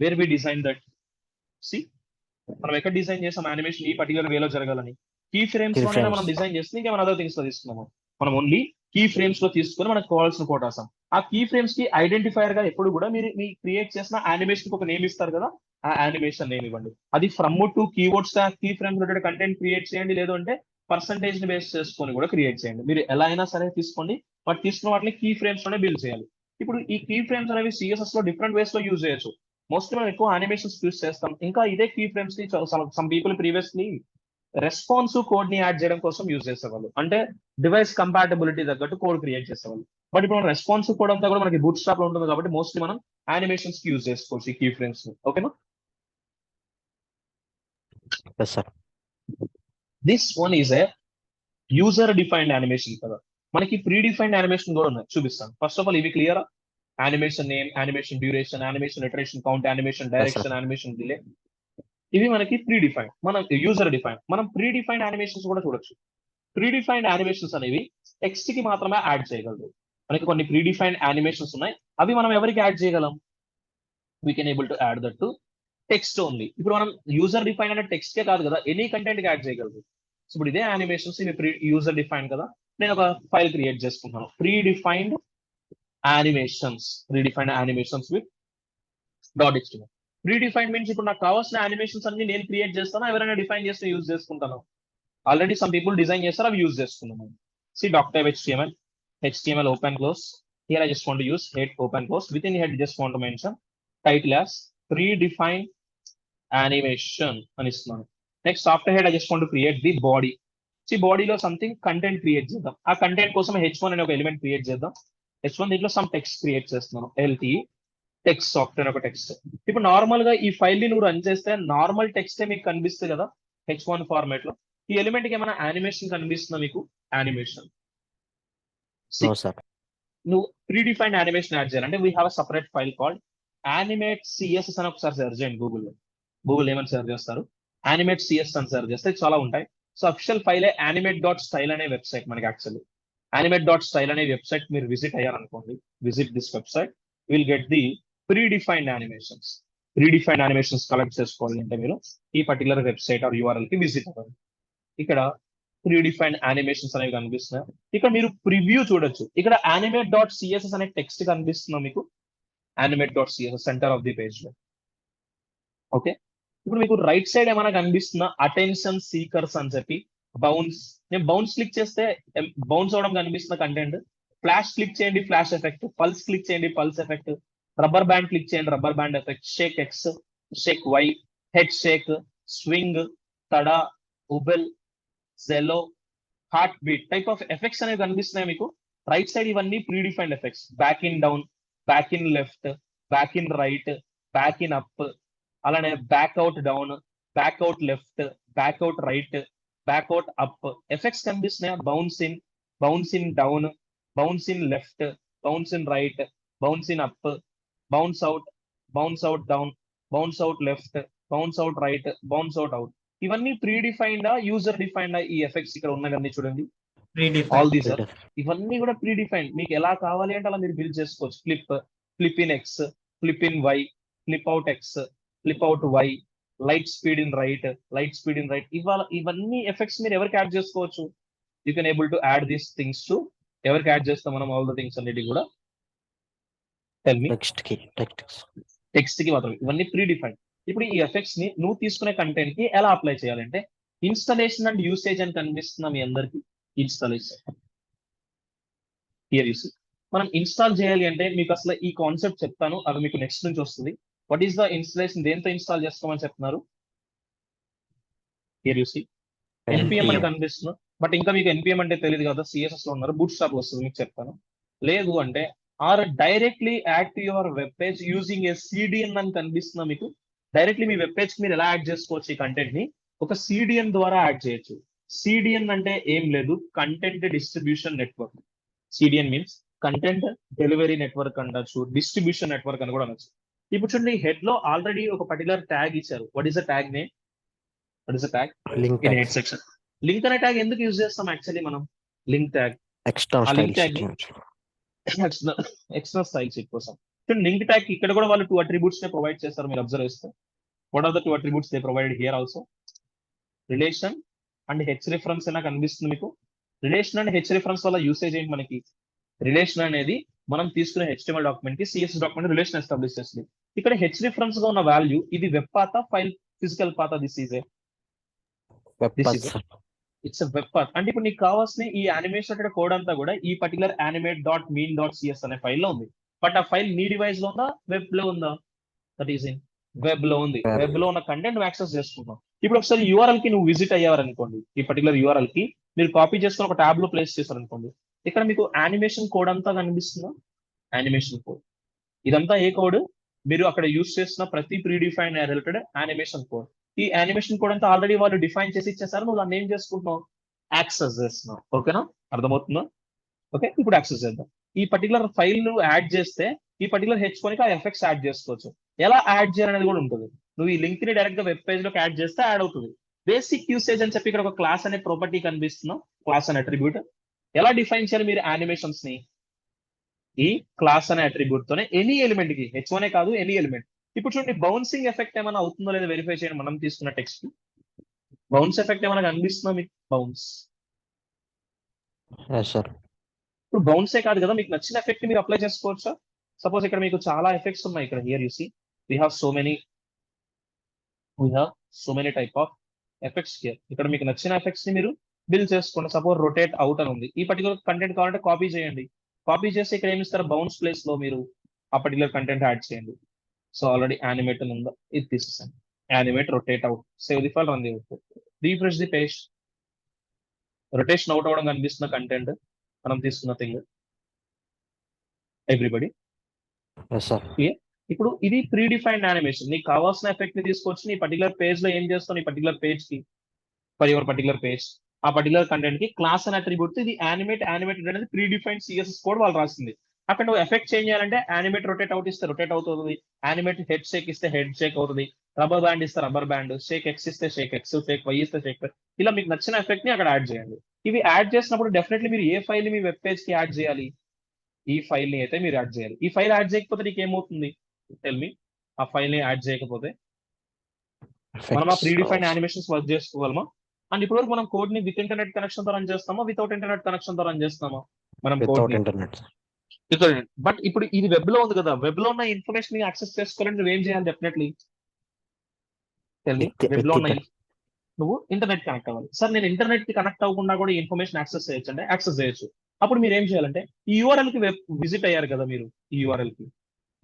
where we design that. See మనం ఎక్కడ డిజైన్ చేసాం యానిమేషన్ ఈ పర్టికులర్ వేలో జరగాలని? కీ ఫ్రేమ్స్ Key లోనే frames. మనం డిజైన్ చేస్తే ఇంకేమైనా అదర్ థింగ్స్ లో తీసుకున్నాము. మనం ఓన్లీ కీ ఫ్రేమ్స్ లో తీసుకొని మనకు కావాల్సిన కోడ్ రాసాం. ఆ కీ ఫ్రేమ్స్ కి ఐడెంటిఫైర్ గా ఎప్పుడు కూడా మీరు మీ క్రియేట్ చేసిన యానిమేషన్ కి ఒక నేమ్ ఇస్తారు కదా, ఆ యానిమేషన్ నేమ్ ఇవ్వండి. అది from to keywords key frames related content create చేయండి, లేదు అంటే పర్సంటేజ్ ని బేస్ చేసుకొని కూడా క్రియేట్ చేయండి. మీరు ఎలా అయినా సరే తీసుకోండి, బట్ తీసుకున్న వాటిని కీ ఫ్రేమ్స్ లోనే బిల్డ్ చేయాలి. ఇప్పుడు ఈ కీ ఫ్రేమ్స్ అనేవి CSS లో డిఫరెంట్ వేస్ లో యూజ్ చేయొచ్చు. మోస్ట్లీ మనం ఎక్కువ యానిమేషన్స్ యూస్ చేస్తాం. ఇంకా ఇదే కీ ఫ్రేమ్స్ ని some people previously responsive code ని యాడ్ చేయడం కోసం యూజ్ చేసేవాళ్ళు. అంటే డివైస్ కంపాటబిలిటీ తగ్గట్టు కోడ్ క్రియేట్ చేసేవాళ్ళు. బట్ ఇప్పుడు రెస్పాన్సివ్ కోడ్ అంతా కూడా మనకి బూట్ స్ట్రాప్ లో ఉంటుంది కాబట్టి మోస్ట్లీ మనం యానిమేషన్స్ కి యూజ్ చేసుకోవచ్చు ఈ కీ ఫ్రేమ్స్ ని. ఓకేనా? Yes, sir. This one is a user defined animation కదా. మనకి ప్రీ డిఫైన్డ్ యానిమేషన్ కూడా ఉన్నాయి, చూపిస్తాను. ఫస్ట్ ఆఫ్ ఆల్ ఇవి క్లియరా? Animation name, animation duration, animation iteration count, animation direction, animation delay. ఇవి మనకి ప్రీ డిఫైన్డ్. మనం యూజర్ డిఫైన్డ్. మనం ప్రీ డిఫైన్డ్ యానిమేషన్స్ కూడా చూడొచ్చు. ప్రీ డిఫైన్డ్ యానిమేషన్స్ అనేవి టెక్స్ట్ కి మాత్రమే యాడ్ చేయగలరు. మనకి కొన్ని ప్రీ డిఫైన్డ్ యానిమేషన్స్ ఉన్నాయి, అవి మనం ఎవరికి యాడ్ చేయగలం? We can able to add that to text only. ఇప్పుడు మనం యూజర్ డిఫైన్ అంటే టెక్స్ట్ కే కాదు కదా, ఎనీ కంటెంట్ కి యాడ్ చేయగలరు. సో ఇప్పుడు ఇదే యానిమేషన్స్, ఇవి ప్రీ యూజర్ డిఫైన్ కదా. నేను ఒక ఫైల్ క్రియేట్ చేసుకుంటాను, pre defined animations with .html. Pre defined means ఇప్పుడు నాకు కావాల్సిన యానిమేషన్స్ అన్ని నేను క్రియేట్ చేస్తాను, ఎవరైనా డిఫైన్ చేస్తే యూజ్ చేసుకుంటాను. ఆల్రెడీ సమ్ పీపుల్ డిజైన్ చేస్తారు, అవి యూజ్ చేసుకున్నాను. See doctype HTML open close. Here I just want to use head open close. Within head just want to mention title as predefined animation అని ఇస్తున్నాను. Next after head I just want to create the body. See బాడీలో something content create చేద్దాం. ఆ content కోసం H1 అనే ఒక element create చేద్దాం. H1 దీంట్లో సమ్ టెక్స్ట్ క్రియేట్ చేస్తున్నాను. LTE టెక్స్ట్ సాఫ్ట్వేర్ ఒక టెక్స్ట్. ఇప్పుడు నార్మల్ గా ఈ ఫైల్ ని నువ్వు రన్ చేస్తే నార్మల్ టెక్స్టే మీకు కనిపిస్తుంది కదా H1 ఫార్మాట్ లో. ఈ ఎలిమెంట్ కి ఏమైనా యానిమేషన్ కనిపిస్తుందా మీకు? Animation No, sir. నువ్వు ప్రీడిఫైన్డ్ యానిమేషన్ యాడ్ చేయాలంటే we have a separate file called animate CSS అని ఒకసారి సెర్చ్ చేయండి గూగుల్లో. గూగుల్ ఏమని సెర్చ్ చేస్తారు? యానిమేట్ సిఎస్ అని సెర్చ్ చేస్తే చాలా ఉంటాయి. సో అఫిషియల్ ఫైలే animate.style అనే వెబ్సైట్ మనకి. యాక్చువల్లీ animate.style అనే వెబ్సైట్ మీరు విజిట్ అయ్యారనుకోండి, visit this website, will get the predefined animations. Predefined animations collect చేసుకోవాలంటే మీరు ఈ పర్టికులర్ వెబ్సైట్ ఆర్ యూఆర్ఎల్ కి విజిట్ అవ్వండి. ఇక్కడ ప్రీడిఫైన్డ్ యానిమేషన్స్ అనేవి కనిపిస్తున్నాయి. ఇక్కడ మీరు ప్రివ్యూ చూడొచ్చు. ఇక్కడ animate.css అనే టెక్స్ట్ కనిపిస్తుందా మీకు? animate.css centre of the page లో. ఓకే, ఇప్పుడు మీకు రైట్ సైడ్ ఏమైనా కనిపిస్తుందా? అటెన్షన్ సీకర్స్ అని చెప్పి బౌన్స్. నేను బౌన్స్ క్లిక్ చేస్తే బౌన్స్ అవడం కనిపిస్తున్న కంటెంట్. ఫ్లాష్ క్లిక్ చేయండి, ఫ్లాష్ ఎఫెక్ట్. పల్స్ క్లిక్ చేయండి, pulse effect. Rubber band click చేయండి, rubber band effect. Shake X, shake Y, head shake, swing, tada, wobble, jello, heartbeat type of effects అనేవి కనిపిస్తున్నాయి మీకు right side. ఇవన్నీ predefined effects. Back in down, back in left, back in right, back in up, అలానే back out down, back out left, back out right, back out up effects కనిపిస్తున్నాయి. Bounce in down, bounce in left, bounce in right, bounce in up, bounce out down, bounce out left, bounce out right, bounce out. ఇవన్నీ predefined user defined ఈ effects ఇక్కడ ఉన్నవన్నీ చూడండి. All these are ఇవన్నీ కూడా predefined. మీకు ఎలా కావాలి అంటే అలా మీరు బిల్డ్ చేసుకోవచ్చు. Flip in X, flip in Y, flip out X, flip out Y, light speed in right, light speed in right. ఇవన్నీ ఎఫెక్ట్స్ మీరు ఎవరికి యాడ్ చేసుకోవచ్చు? You can able to add these things to. ఎవరికి add చేస్తాం మనం all the things అన్నిటి కూడా? Tell me. Text కి మాత్రం. ఇవన్నీ ప్రీడిఫైన్డ్. ఇప్పుడు ఈ ఎఫెక్ట్స్ ని నువ్వు తీసుకునే కంటెంట్ కి ఎలా అప్లై చేయాలంటే ఇన్స్టాలేషన్ అండ్ యూసేజ్ అని కనిపిస్తున్నా మీ అందరికి. Installation here you see. మనం ఇన్స్టాల్ చేయాలి అంటే మీకు అసలు ఈ కాన్సెప్ట్ చెప్తాను, అది మీకు నెక్స్ట్ నుంచి వస్తుంది. What is the installation? దేంతో ఇన్స్టాల్ చేస్తామని చెప్తున్నారు? హియర్ యు సీ NPM అని కనిపిస్తున్నా. బట్ ఇంకా మీకు NPM అంటే తెలియదు కదా, సిఎస్ఎస్ లో ఉన్నారు. బూట్ స్ట్రాప్ వస్తుంది, మీకు చెప్తాను. లేదు అంటే or directly add to your web page using a CDN అని కనిపిస్తున్నా మీకు. డైరెక్ట్లీ మీ వెబ్ పేజ్ కి మీరు ఎలా యాడ్ చేసుకోవచ్చు ఈ కంటెంట్ ని? ఒక CDN ద్వారా యాడ్ చేయొచ్చు. CDN అంటే ఏం లేదు, content distribution network. CDN means content delivery network అనొచ్చు, డిస్ట్రిబ్యూషన్ నెట్వర్క్ అని కూడా అనొచ్చు. ఇప్పుడు చూడండి, హెడ్ లో ఆల్రెడీ ఒక పర్టికులర్ ట్యాగ్ ఇచ్చారు. What is the tag name? What is the tag in head section? Link అనే ట్యాగ్ ఎందుకు యూజ్ చేస్తాం యాక్చువల్లీ మనం? Link tag, external style sheet కోసం. లింక్ ట్యాగ్ ఇక్కడ కూడా వాళ్ళు 2 అట్రిబ్యూట్స్ నే ప్రొవైడ్ చేస్తారు, మీరు అబ్జర్వ్ చేస్తే. What are the 2 attributes they provided here also? Relation and H reference అయినా కనిపిస్తుంది మీకు. రిలేషన్ అండ్ హెచ్ రిఫరెన్స్ వల్ల యూసేజ్ ఏంటి మనకి? రిలేషన్ అనేది మనం తీసుకునే HTML డాక్యుమెంట్ కి CSS డాక్యుమెంట్ రిలేషన్ ఎస్టాబ్లిష్ చేస్తుంది. ఇక్కడ హెచ్ రిఫరెన్స్ గా ఉన్న వాల్యూ ఇది web path, file physical path? This is its web path. అంటే ఇప్పుడు నీకు కావాల్సిన ఈ యానిమేషన్ కోడ్ అంతా కూడా ఈ పర్టికులర్ animate.mean.cs అనే ఫైల్ లో ఉంది. బట్ ఆ ఫైల్ నీ డివైస్ లో ఉందా, వెబ్ లో ఉందా? దట్ ఈస్ ఇన్ వెబ్ లో ఉంది. వెబ్ లో ఉన్న కంటెంట్ నువ్వు యాక్సెస్ చేసుకుంటావు. ఇప్పుడు ఒకసారి URL కి నువ్వు విజిట్ అయ్యారనుకోండి, ఈ పర్టికులర్ URL కి మీరు కాపీ చేసుకుని ఒక ట్యాబ్ లో ప్లేస్ చేశారనుకోండి, ఇక్కడ మీకు యానిమేషన్ కోడ్ అంతా కనిపిస్తుందా? యానిమేషన్ కోడ్ ఇదంతా ఏ కోడ్? మీరు అక్కడ యూజ్ చేస్తున్న ప్రతి ప్రీడిఫైన్ రిలేటెడ్ యానిమేషన్ కోడ్. ఈ యానిమేషన్ కోడ్ అంతా ఆల్రెడీ వాళ్ళు డిఫైన్ చేసి ఇచ్చేసారు, నువ్వు దాన్ని ఏం చేసుకుంటున్నావు? యాక్సెస్ చేస్తున్నావు. ఓకేనా? అర్థమవుతుందా? ఓకే, ఇప్పుడు యాక్సెస్ చేద్దాం. ఈ పర్టికులర్ ఫైల్ నువ్వు యాడ్ చేస్తే ఈ పర్టికులర్ హెచ్కోనికి ఆ ఎఫెక్ట్స్ యాడ్ చేసుకోవచ్చు. ఎలా యాడ్ చేయాలనేది కూడా ఉంటుంది. నువ్వు ఈ లింక్ ని డైరెక్ట్ గా వెబ్ పేజ్ లోకి యాడ్ చేస్తే యాడ్ అవుతుంది. బేసిక్ యూసేజ్ అని చెప్పి ఇక్కడ ఒక క్లాస్ అనే ప్రాపర్టీ కనిపిస్తున్నాం, క్లాస్ అనే అట్రిబ్యూట్. ఎలా డిఫైన్ చేయాలి మీరు యానిమేషన్స్ ని? ఈ క్లాస్ అనే అట్రిబ్యూట్ తోనే ఎనీ ఎలిమెంట్ కి, H1 కాదు, ఎనీ ఎలిమెంట్. ఇప్పుడు చూడండి, బౌన్సింగ్ ఎఫెక్ట్ ఏమైనా అవుతుందో లేదో వెరిఫై చేయండి. మనం తీసుకున్న టెక్స్ట్ బౌన్స్ ఎఫెక్ట్ ఏమైనా కనిపిస్తుందా మీకు? బౌన్స్ ఇప్పుడు బౌన్సే కాదు కదా, మీకు నచ్చిన ఎఫెక్ట్ మీరు అప్లై చేసుకోవచ్చా? సపోజ్ ఇక్కడ మీకు చాలా ఎఫెక్ట్స్ ఉన్నాయి. ఇక్కడ here you see we have so many type of effects here. ఇక్కడ మీకు నచ్చిన ఎఫెక్ట్స్ ని మీరు బిల్డ్ చేసుకోండి. సపోజ్ రొటేట్ అవుట్ అని ఉంది, ఈ పర్టికులర్ కంటెంట్ కావాలంటే కాపీ చేయండి. కాపీ చేసి ఇక్కడ ఏమి ఇస్తారు, బౌన్స్ ప్లేస్ లో మీరు ఆ పర్టికులర్ కంటెంట్ యాడ్ చేయండి. సో ఆల్రెడీ యానిమేట్ అని ఉందా, ఇది తీసేసాను. Animate rotate out, save the file, run the out, refresh the page. Rotation out అవ్వడం కనిపిస్తున్న కంటెంట్ మనం తీసుకున్న థింగ్ ఎవ్రీబడి. Yes, sir. ఇప్పుడు ఇది ప్రీ డిఫైన్డ్ యానిమేషన్. నీకు కావాల్సిన ఎఫెక్ట్ ని తీసుకొచ్చి నీ పర్టికులర్ పేజ్ లో ఏం చేస్తావు, నీ పర్టికులర్ పేజ్ కి, ఫర్ యువర్ పర్టికులర్ పేజ్, ఆ పర్టికులర్ కంటెంట్ కి క్లాస్ అని అట్రిబ్యూట్ ఇది యానిమేటెడ్ అనేది ప్రీ డిఫైన్డ్ సిఎస్ఎస్ కోడ్ వాళ్ళు రాసింది. అక్కడ నువ్వు ఎఫెక్ట్ చేంజ్ చేయాలంటే యానిమేట్ రొటేట్ అవుట్ ఇస్తే రొటేట్ అవుతుంది, యానిమేట్ హెడ్ షేక్ ఇస్తే హెడ్ షేక్ అవుతుంది, రబ్బర్ బ్యాండ్ ఇస్తే రబ్బర్ బ్యాండ్, షేక్ ఎక్స్ ఇస్తే షేక్ ఎక్స్, షేక్ వై ఇస్తే షేక్. ఇలా మీకు నచ్చిన ఎఫెక్ట్ ని అక్కడ యాడ్ చేయండి. ఇవి యాడ్ చేసినప్పుడు డెఫినెట్లీ మీరు ఏ ఫైల్ ని మీ వెబ్ పేజ్ కి యాడ్ చేయాలి, ఈ ఫైల్ ని అయితే మీరు యాడ్ చేయాలి. ఈ ఫైల్ యాడ్ చేయకపోతే నీకు ఏమవుతుంది, టెల్ మీ. ఆ ఫైల్ ని యాడ్ చేయకపోతే మనం ఆ ప్రీ డిఫైన్డ్ యానిమేషన్స్ వర్క్ చేసుకోగలమా? అండ్ ఇప్పటి వరకు మనం కోడ్ ని విత్ ఇంటర్నెట్ కనెక్షన్ తో రన్ చేస్తామా, వితౌట్ ఇంటర్నెట్ కనెక్షన్ తో రన్ చేస్తామా? మనం Without internet. బట్ ఇప్పుడు ఇది వెబ్ లో ఉంది కదా, వెబ్ లో ఉన్న ఇన్ఫర్మేషన్ ని యాక్సెస్ చేసుకోవాలంటే నువ్వు ఏం చేయాలి? డెఫినెట్లీ వెబ్ లో ఉన్న నువ్వు ఇంటర్నెట్ కనెక్ట్ అవ్వాలి. సార్ నేను ఇంటర్నెట్ కి కనెక్ట్ అవ్వకుండా కూడా ఇన్ఫర్మేషన్ యాక్సెస్ చేయొచ్చు అంటే యాక్సెస్ చేయొచ్చు. అప్పుడు మీరు ఏం చేయాలంటే ఈ యూఆర్ఎల్ కి విజిట్ అయ్యారు కదా మీరు, ఈ యూఆర్ఎల్ కి,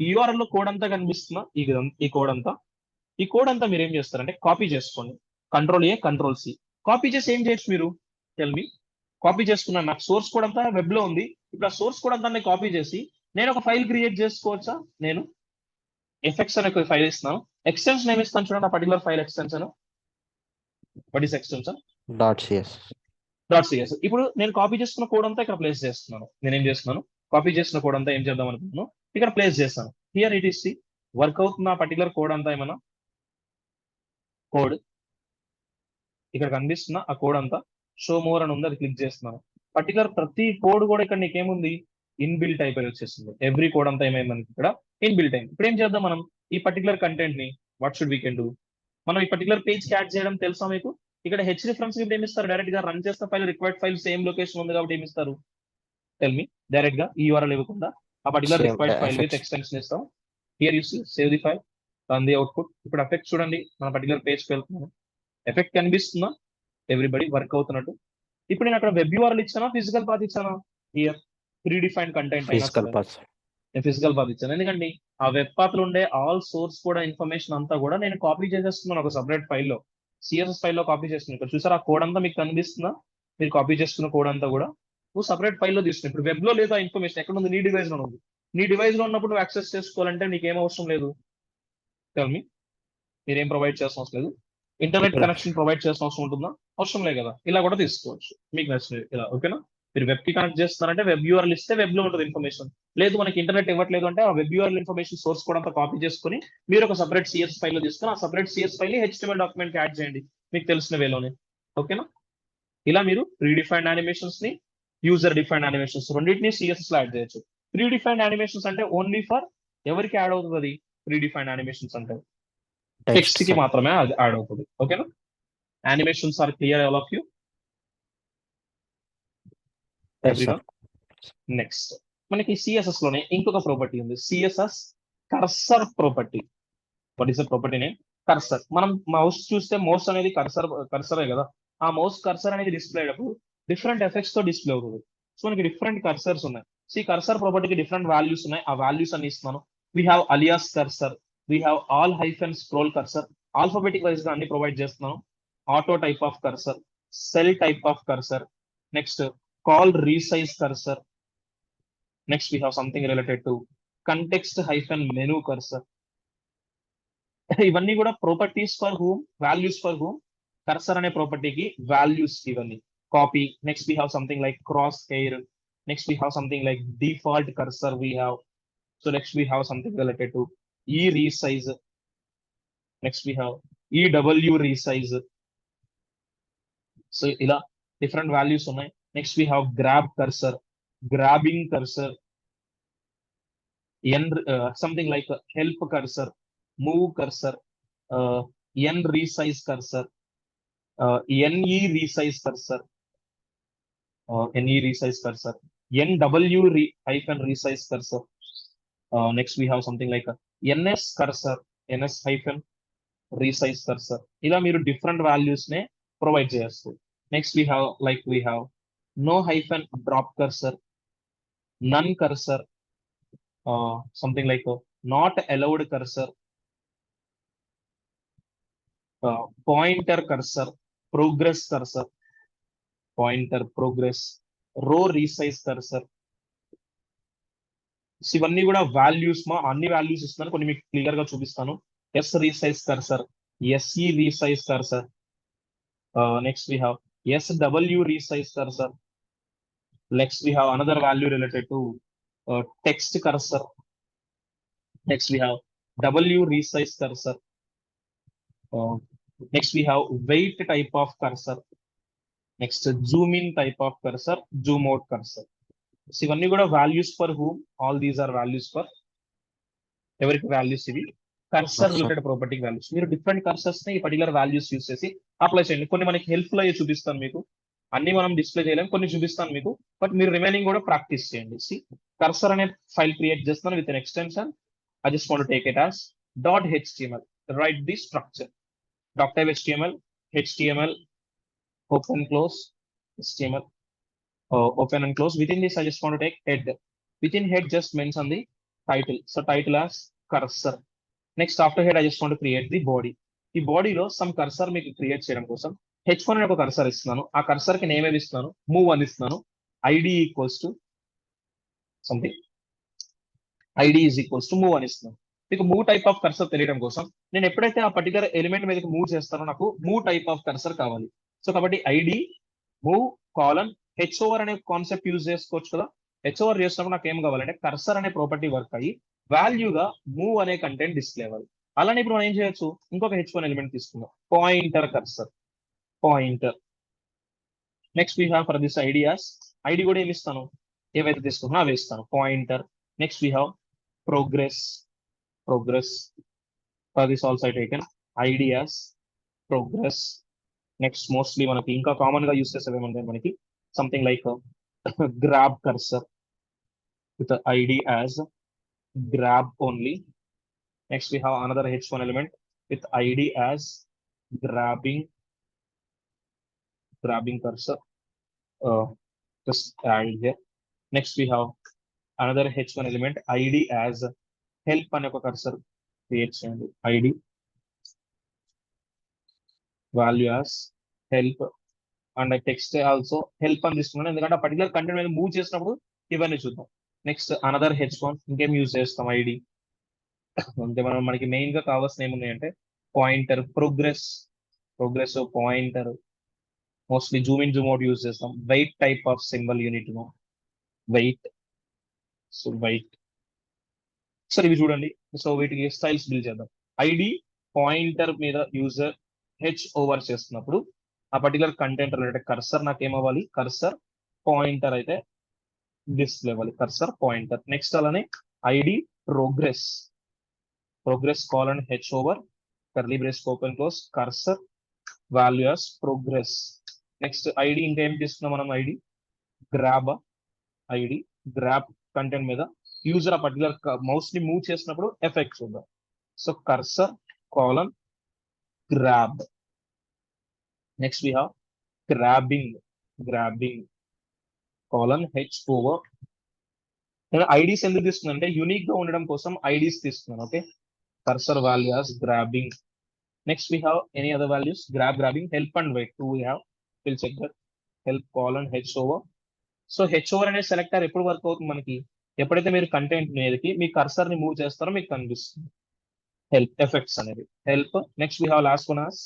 ఈ యూఆర్ఎల్ లో కోడ్ అంతా కనిపిస్తున్నా, ఈ కోడ్ అంతా మీరు ఏం చేస్తారంటే కాపీ చేసుకోండి. Ctrl+A Ctrl+C కాపీ చేసి ఏం చేయొచ్చు మీరు, టెల్ మీ. కాపీ చేసుకున్నాను, నాకు సోర్స్ కోడ్ అంతా వెబ్ లో ఉంది. ఇప్పుడు ఆ సోర్స్ కోడ్ అంతా కాపీ చేసి నేను ఒక ఫైల్ క్రియేట్ చేసుకోవచ్చా? నేను ఎఫెక్ట్స్ అనే ఒక ఫైల్ ఇస్తున్నాను, ఎక్స్టెన్షన్ ఏమి ఇస్తాను చూడండి, ఆ particular file extension. What is extension? .cs. .cs. ఇప్పుడు నేను కాపీ చేసుకున్న కోడ్ అంతా ఇక్కడ ప్లేస్ చేస్తున్నాను. నేనేం చేస్తున్నాను, కాపీ చేసిన కోడ్ అంతా ఏం చేద్దాం అనుకుంటున్నాను, ఇక్కడ ప్లేస్ చేస్తాను. Here it is see work అవుతున్న పర్టికులర్ కోడ్ అంతా, ఏమన్నా కోడ్ ఇక్కడ కనిపిస్తున్న ఆ కోడ్ అంతా షో మోర్ అని ఉంది, అది క్లిక్ చేస్తున్నాను. పర్టికులర్ ప్రతి కోడ్ కూడా ఇక్కడ నీకేముంది, ఇన్బిల్ట్ అయిపోయి వచ్చేస్తుంది. ఎవ్రీ కోడ్ అంతా ఏమైంది మనకి ఇక్కడ ఇన్బిల్ట్ అయింది. ఇప్పుడు ఏం చేద్దాం మనం, ఈ పర్టికులర్ కంటెంట్ ని what should we can do, మనం ఈ పర్టికులర్ పేజ్ కి యాడ్ చేయడం తెలుసా మీకు? ఇక్కడ హెచ్ రిఫరెన్స్ ఇప్పుడు ఏమి ఇస్తారు, డైరెక్ట్ గా రన్ చేసిన file required file same location ఉంది కాబట్టి ఏమి ఇస్తారు, టెల్ మీ. డైరెక్ట్ గా ఈ యూఆర్ఎల్ ఇవ్వకుండా ఆ particular required file with extension ఇస్తాం. Here you see save the file, run the output. ఇప్పుడు ఎఫెక్ట్ చూడండి, మన పర్టికులర్ పేజ్ కి వెళ్తున్నాను, ఎఫెక్ట్ కనిపిస్తుందా, ఎవ్రీబడి వర్క్ అవుతున్నట్టు. ఇప్పుడు నేను అక్కడ వెబ్ యూఆర్ఎల్ ఇచ్చానా, ఫిజికల్ పాత్ ఇచ్చానా? హియర్ ప్రీ డిఫైన్డ్ కంటెంట్ అయినా Physical path. నేను ఫిజికల్ పాత్ ఇచ్చాను. ఎందుకంటే ఆ వెబ్ పాత్ లో ఉండే ఆల్ సోర్స్ కూడా ఇన్ఫర్మేషన్ అంతా కూడా నేను కాపీ చేసేస్తున్నాను ఒక సపరేట్ ఫైల్లో, సిఎస్ఎస్ ఫైల్లో కాపీ చేస్తున్నాను. ఇక్కడ చూసారా ఆ కోడ్ అంతా మీకు కనిపిస్తుందా, మీరు కాపీ చేసుకున్న కోడ్ అంతా కూడా నువ్వు సపరేట్ ఫైల్లో తీసుకున్నావు. ఇప్పుడు వెబ్ లో లేదా ఇన్ఫర్మేషన్ ఎక్కడ ఉంది, నీ డివైస్ లో ఉంది. నీ డివైస్ లో ఉన్నప్పుడు నువ్వు యాక్సెస్ చేసుకోవాలంటే నీకు ఏం అవసరం లేదు, టెల్ మీ. మీరేం ప్రొవైడ్ చేసిన అవసరం లేదు, ఇంటర్నెట్ కనెక్షన్ ప్రొవైడ్ చేసిన అవసరం ఉంటుందా? అవసరం లేదు కదా. ఇలా కూడా తీసుకోవచ్చు మీకు నచ్చినది ఇలా, ఓకేనా? మీరు వెబ్ కి కనెక్ట్ చేస్తున్నారంటే వెబ్ యూఆర్ఎల్ ఇస్తే వెబ్ లో ఉంటుంది ఇన్ఫర్మేషన్. లేదు మనకి ఇంటర్నెట్ ఇవ్వట్లేదు అంటే ఆ వెబ్ యూఆర్ఎల్ ఇన్ఫర్మేషన్ సోర్స్ కూడా అంతా కాపీ చేసుకుని మీరు ఒక సపరేట్ సిఎస్ ఫైల్ లో తీసుకుని ఆ సపరేట్ సిఎస్ ఫైల్ ని హెచ్టిఎంఎల్ డాక్యుమెంట్ కి యాడ్ చేయండి మీకు తెలిసిన వేలోనే, ఓకేనా? ఇలా మీరు ప్రీ డిఫైన్డ్ యానిమేషన్స్ ని, యూజర్ డిఫైన్డ్ యానిమేషన్స్ రెండింటిని సిఎస్ఎస్ లో యాడ్ చేయొచ్చు. ప్రీ డిఫైన్డ్ యానిమేషన్స్ అంటే ఓన్లీ ఫర్ ఎవరికి యాడ్ అవుతుంది అది, ప్రీ డిఫైన్డ్ యానిమేషన్స్ అంటే టెక్స్ట్ కి మాత్రమే అది యాడ్ అవుతుంది, ఓకేనా? Animations are clear all of you? Everyone. Next మనకి సిఎస్ఎస్ లోనే ఇంకొక ప్రాపర్టీ ఉంది, CSS cursor property. What is the property name? Cursor. మనం మౌస్ చూస్తే మౌస్ అనేది కర్సరే కదా, ఆ మౌస్ కర్సర్ అనేది డిస్ప్లే అయ్యేటప్పుడు డిఫరెంట్ ఎఫెక్ట్స్ తో డిస్ప్లే అవుతుంది. సో మనకి డిఫరెంట్ కర్సర్స్ ఉన్నాయి. సి కర్సర్ ప్రాపర్టీకి డిఫరెంట్ వాల్యూస్ ఉన్నాయి, ఆ వాల్యూస్ అన్ని ఇస్తున్నాను. We have alias cursor, we have all hyphen scroll cursor, alphabetic wise గా అన్ని ప్రొవైడ్ చేస్తున్నాను. Auto type of cursor, cell type of cursor, next call resize cursor, next we have something related to context hyphen menu cursor. ఇవన్నీ కూడా properties for whom, values for whom. Cursor అనే ప్రాపర్టీకి values ఇవన్నీ copy. Next we have something like cross hair, next we have something like default cursor we have. So next we have something related to E resize, next we have E W resize. So ఇలా different values ఉన్నాయి. Next we have grab cursor, grabbing cursor, something like help cursor, move cursor, N resize cursor, NE resize cursor, NE resize cursor, NW hyphen resize cursor. Next we have something like NS cursor, ns hyphen resize cursor. ఇలా మీరు different values నే provide చేయొచ్చు. Next we have no hyphen drop cursor, none cursor, something like not allowed cursor, pointer cursor, progress cursor, pointer progress, row resize cursor. ఇవన్నీ కూడా values అన్ని values ఇస్తున్నాను, కొన్ని మీకు క్లియర్ గా చూపిస్తాను. S resize cursor, SE resize cursor, next we have SW resize cursor. Next we have another value related to text cursor. Next we have W resize cursor. Next we have weight type of cursor. Next zoom in type of cursor, zoom out cursor. So ఇవన్నీ కూడా values for whom, all these are values for ఎవరికి values ఇవి cursor related property values. మీరు different cursors ని ఈ particular values use చేసి apply చేయండి. కొన్ని మనకి హెల్ప్ఫుల్ అయ్యి చూపిస్తాను మీకు, అన్ని మనం డిస్ప్లే చేయలేము, కొన్ని చూపిస్తాను మీకు, బట్ మీరు రిమైనింగ్ కూడా ప్రాక్టీస్ చేయండి. సి కర్సర్ అనే ఫైల్ క్రియేట్ చేస్తాను with an extension. I just want to take it as .html. Write the structure. Doctype HTML, HTML, open, close, HTML, open and close. Within this, I just want to take head. Within head, just mention the title. So title as cursor. Next, after head, I just want to create the body. ఈ బాడీలో some cursor మీకు create చేయడం కోసం h1 అనే ఒక cursor ఇస్తున్నాను. ఆ cursor కి నేమ్ ఏమి ఇస్తున్నాను, మూవ్ అని ఇస్తున్నాను. ID equals to something, ID is equals to move అని ఇస్తున్నాను. మీకు మూవ్ టైప్ ఆఫ్ కర్సర్ తెలియడం కోసం నేను ఎప్పుడైతే ఆ పర్టికులర్ ఎలిమెంట్ మీదకి మూవ్ చేస్తానో నాకు మూవ్ టైప్ ఆఫ్ కర్సర్ కావాలి. సో కాబట్టి ID move colon hover అనే కాన్సెప్ట్ యూజ్ చేసుకోవచ్చు కదా. హెచ్ ఓవర్ చేసినప్పుడు నాకు ఏం కావాలంటే కర్సర్ అనే ప్రాపర్టీ వర్క్ అయ్యి వాల్యూగా మూవ్ అనే కంటెంట్ డిస్ప్లే అవ్వాలి. అలానే ఇప్పుడు మనం ఏం చేయొచ్చు, ఇంకొక h1 ఎలిమెంట్ తీసుకుందాం, pointer cursor, pointer. Next we have for this ideas, ID కూడా ఏమి ఇస్తాను, ఏవైతే తీసుకున్నా అవి ఇస్తాను, pointer. Next we have progress, progress. For this also I taken ideas, progress. Next mostly మనకి ఇంకా కామన్ గా యూస్ చేసేవి ఏమంటే మనకి something like grab cursor with the id as grab only. Next we have another h1 element with id as grabbing cursor, just add here. Next we have another h1 element id as help అనే ఒక cursor create చేయండి. ID value as help and text also help అని తీసుకున్నాను, ఎందుకంటే ఆ particular content మీద move చేసినప్పుడు ఇవన్నీ చూద్దాం. నెక్స్ట్ అనదర్ h1, ఇంకేం యూజ్ చేస్తాం, ఐడి అంటే మనకి మెయిన్ గా కావాల్సిన ఏమున్నాయంటే pointer, progress, pointer, mostly zoom in zoom out use చేస్తాం. Wait type of symbol you need know, wait, so wait. సరే ఇవి చూడండి. సో వీటికి స్టైల్స్ బిల్డ్ చేద్దాం. ఐడి పాయింటర్ మీద యూజర్ హెచ్ ఓవర్ చేస్తున్నప్పుడు ఆ పర్టికులర్ కంటెంట్ రిలేటెడ్ కర్సర్ నాకు ఏమవ్వాలి, కర్సర్ పాయింటర్ అయితే డిస్ప్లే అవ్వాలి, కర్సర్ పాయింటర్. నెక్స్ట్ అలానే ID progress, colon hover curly brace open close cursor values progress. Next ID ఇంకా ఏం తీసుకున్నాం మనం, ID grab, ID grab content మీద యూజర్ ఆ పర్టికులర్ మౌస్ ని మూవ్ చేసినప్పుడు ఎఫెక్ట్ చూద్దాం. So cursor colon grab. Next we have grabbing colon hover. నేను ఐడీస్ ఎందుకు తీసుకున్నాను అంటే యూనిక్ గా ఉండడం కోసం ఐడీస్ తీసుకున్నాను. Okay, cursor values grabbing. Next we have any other values, grabbing, help and wait. We have will check that help colon hover. So hover అనే selector ఎప్పుడు వర్క్ అవుతుంది మనకి, ఎప్పుడైతే మీరు కంటెంట్ మీదకి మీ కర్సర్ ని move చేస్తారో మీకు కనిపిస్తుంది హెల్ప్ ఎఫెక్ట్స్ అనేది, help. Next we have lost one as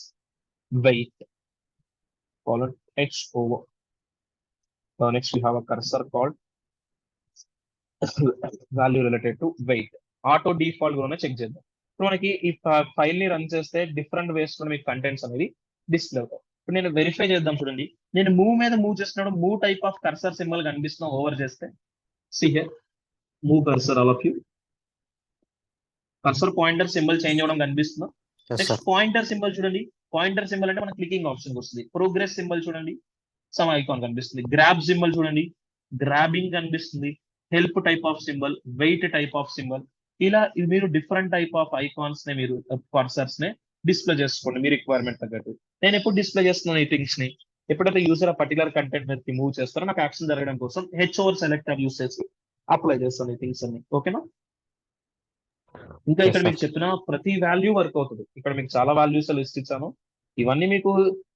weight, colon h over. Next we have a cursor called value related to weight. Auto default కూడా చెక్ చేద్దాం. ఇప్పుడు మనకి ఈ ఫైల్ ని రన్ చేస్తే డిఫరెంట్ వేస్ లో మీకు కంటెంట్స్ అనేది డిస్ప్లే అవుతాయి. ఇప్పుడు నేను వెరిఫై చేద్దాం చూడండి. నేను మూవ్ మీద మూవ్ చేసినప్పుడు move type of cursor symbol కనిపిస్తున్నా ఓవర్ చేస్తే, see here move cursor, all of you. Cursor pointer symbol change అవ్వడం కనిపిస్తుందా? నెక్స్ట్ పాయింటర్ సింబల్ చూడండి. పాయింటర్ సింబల్ అంటే మన క్లికింగ్ ఆప్షన్ వస్తుంది. ప్రోగ్రెస్ సింబల్ చూడండి, సమ్ ఐకాన్ కనిపిస్తుంది. గ్రాబ్ సింబల్ చూడండి, గ్రాబింగ్ కనిపిస్తుంది. Help type of symbol, wait type of symbol, ఇలా ఇది మీరు డిఫరెంట్ టైప్ ఆఫ్ ఐకాన్స్ ని మీరు కర్సర్స్ ని డిస్ప్లే చేసుకోండి మీ రిక్వైర్మెంట్ తగ్గట్టు. నేను ఎప్పుడు డిస్ప్లే చేస్తున్నాను ఈ థింగ్స్ ని, ఎప్పుడైతే యూజర్ ఆ పర్టికులర్ కంటెంట్ మీద మూవ్ చేస్తారో నాకు యాక్షన్ జరగడం కోసం ఓవర్ సెలెక్టర్ యూస్ చేసి అప్లై చేస్తాను ఈ థింగ్స్ అన్ని. ఓకేనా? ఇంకా Yes, ఇక్కడ sir. మీకు చెప్పిన ప్రతి వాల్యూ వర్క్ అవుతుంది. ఇక్కడ మీకు చాలా వాల్యూస్ లిస్ట్ ఇచ్చాను. ఇవన్నీ మీకు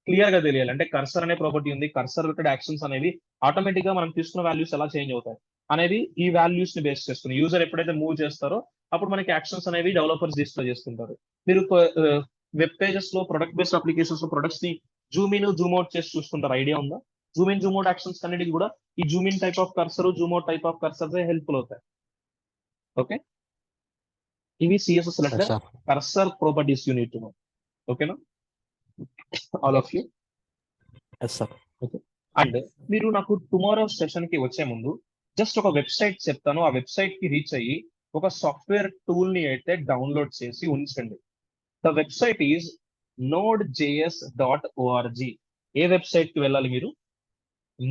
క్లియర్ గా తెలియాలి. అంటే కర్సర్ అనే ప్రాపర్టీ ఉంది, కర్సర్ రిలేటెడ్ యాక్షన్స్ అనేవి ఆటోమేటిక్ గా మనం తీసుకున్న వాల్యూస్ ఎలా చేంజ్ అవుతాయి అనేది ఈ వాల్యూస్ ని బేస్ చేసుకుని యూజర్ ఎప్పుడైతే మూవ్ చేస్తారో అప్పుడు మనకి యాక్షన్స్ అనేవి డెవలపర్స్ డిస్ప్లే చేసుకుంటారు. మీరు వెబ్ పేజెస్ లో ప్రొడక్ట్ బేస్డ్ అప్లికేషన్స్ లో ప్రొడక్ట్స్ ని జూమ్ ఇన్ జూమ్ అవుట్ చేసి చూసుకుంటారు. ఐడియా ఉందా? Zoom in zoom out actions అన్నిటికి కూడా ఈ zoom in type of cursor, zoom out type of cursors helpful అవుతాయి. ఓకే, ఇవి CSS Yes, related sir. Cursor properties you need to know. ఓకేనా all of you? Yes, sir. Okay. And మీరు నాకు tomorrow session కి వచ్చే ముందు జస్ట్ ఒక website చెప్తాను, ఆ వెబ్సైట్ కి రీచ్ అయ్యి ఒక సాఫ్ట్వేర్ టూల్ ని అయితే డౌన్లోడ్ చేసి ఉంచండి. The website is node.js.org. A website కి వెళ్ళాలి మీరు?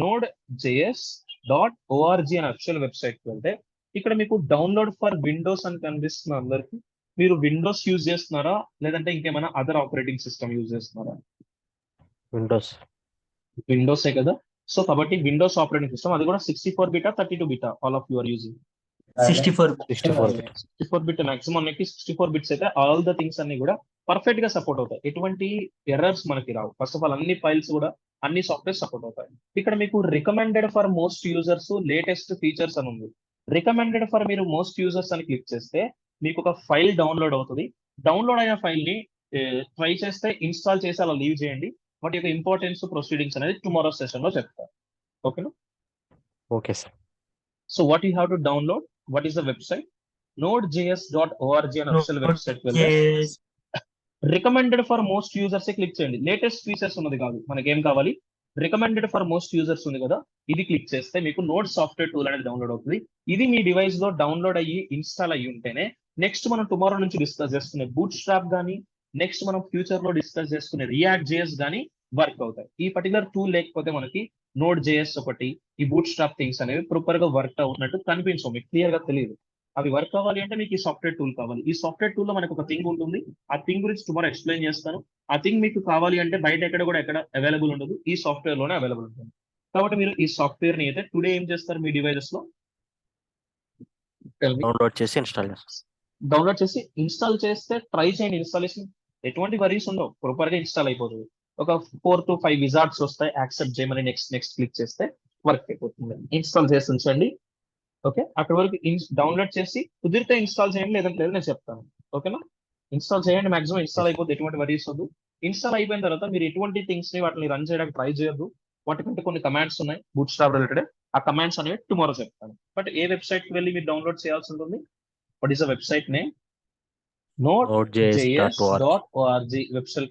node.js.org అనే అఫిషియల్ వెబ్సైట్ కి వెళ్తే ఇక్కడ మీకు డౌన్లోడ్ ఫర్ విండోస్ అని కనిపిస్తుంది అందరికి. మీరు విండోస్ యూజ్ చేస్తున్నారా లేదంటే ఇంకేమైనా అదర్ ఆపరేటింగ్ సిస్టమ్ యూజ్ చేస్తున్నారా? Windows. విండోసే కదా. సో కాబట్టి విండోస్ ఆపరేటింగ్ సిస్టమ్, అది కూడా 64 బిటా 32 బిటా all of you are using? 64 64 bit. 64 bit maximum మనకి 64 బిట్స్ అయితే ఆల్ ద థింగ్స్ అన్ని కూడా పర్ఫెక్ట్ గా సపోర్ట్ అవుతాయి. ఎటువంటి ఎర్రర్స్ మనకి రావు. ఫస్ట్ ఆఫ్ ఆల్ అన్ని ఫైల్స్ కూడా అన్ని సాఫ్ట్వేర్ సపోర్ట్ అవుతాయి. ఇక్కడ మీకు recommended for most users latest features అని ఉంది. రికమెండెడ్ ఫర్ మీరు మోస్ట్ యూజర్స్ అని క్లిక్ చేస్తే మీకు ఒక ఫైల్ డౌన్లోడ్ అవుతుంది. డౌన్లోడ్ అయిన ఫైల్ ని ట్రై చేస్తే ఇన్స్టాల్ చేసి అలా లీవ్ చేయండి. వాటి యొక్క ఇంపార్టెన్స్ ప్రొసీడింగ్స్ అనేది టుమారో సెషన్ లో చెప్తాను. ఓకేనా? Okay, sir. So what you have to download, what is the website? node.js.org అనే అఫిషియల్ వెబ్సైట్ వెళ్తే Yes. Recommended for most users click చేయండి. లేటెస్ట్ ఫీచర్స్ ఉన్నది కాదు, మనకి ఏం కావాలి? రికమెండెడ్ ఫర్ మోస్ట్ యూజర్స్ ఉంది కదా, ఇది క్లిక్ చేస్తే మీకు నోడ్ సాఫ్ట్వేర్ టూల్ అనేది డౌన్లోడ్ అవుతుంది. ఇది మీ డివైస్ లో డౌన్లోడ్ అయ్యి ఇన్స్టాల్ అయ్యి ఉంటేనే నెక్స్ట్ మనం టుమారో నుంచి డిస్కస్ చేసుకునే బూట్ స్ట్రాప్ కానీ, నెక్స్ట్ మనం ఫ్యూచర్ లో డిస్కస్ చేసుకునే రియాక్ట్ జేఎస్ కానీ వర్క్ అవుతాయి. ఈ పర్టికులర్ టూల్ లేకపోతే మనకి నోడ్ జేఎస్ ఒకటి, ఈ బూట్ స్ట్రాప్ థింగ్స్ అనేవి ప్రాపర్ గా వర్క్ అవుతున్నట్టు కనిపించవు, మీకు క్లియర్ గా తెలియదు. అవి వర్క్ అవ్వాలి అంటే మీకు ఈ సాఫ్ట్వేర్ టూల్ కావాలి. ఈ సాఫ్ట్వేర్ టూల్ లో మనకు ఒక థింగ్ ఉంటుంది, ఆ థింగ్ గురించి టుమారో ఎక్స్ప్లెయిన్ చేస్తాను. ఆ థింగ్ మీకు కావాలి అంటే బయట ఎక్కడ అవైలబుల్ ఉండదు, ఈ సాఫ్ట్వేర్ లోనే అవైలబుల్ ఉంటుంది. కాబట్టి మీరు ఈ సాఫ్ట్వేర్ ని అయితే టుడే ఏం చేస్తారు మీ డివైజెస్ లో? Download చేసి ఇన్స్టాల్ చేస్తాం. డౌన్లోడ్ చేసి ఇన్స్టాల్ చేస్తే ట్రై చేయండి. ఇన్స్టాలేషన్ ఎటువంటి వరీస్ ఉండవు, ప్రాపర్ గా ఇన్స్టాల్ అయిపోతుంది. ఒక 4 to 5 విజార్డ్స్ వస్తాయి, యాక్సెప్ట్ చేయమని నెక్స్ట్ క్లిక్ చేస్తే వర్క్ అయిపోతుంది. ఇన్స్టాల్ చేసి ఉంచండి. ఓకే, అక్కడ వరకు డౌన్లోడ్ చేసి కుదిరితే ఇన్స్టాల్ చేయండి, లేదంటే లేదు నేను చెప్తాను. ఓకేనా? ఇన్స్టాల్ చేయండి, మాక్సిమం ఇన్స్టాల్ అయిపోతే ఎటువంటి వరీస్ వద్దు. ఇన్స్టాల్ అయిపోయిన తర్వాత మీరు ఎటువంటి థింగ్స్ ని వాటిని రన్ చేయడానికి ట్రై చేయొద్దు. వాటికంటే కొన్ని కమాండ్స్ ఉన్నాయి బూట్ స్ట్రాప్ రిలేటెడ్, ఆ కమాండ్స్ అనేవి టుమారో చెప్తాను. బట్ ఏ వెబ్సైట్ కి వెళ్ళి మీరు డౌన్లోడ్ చేయాల్సి ఉంటుంది? What is the website name? node.js.org website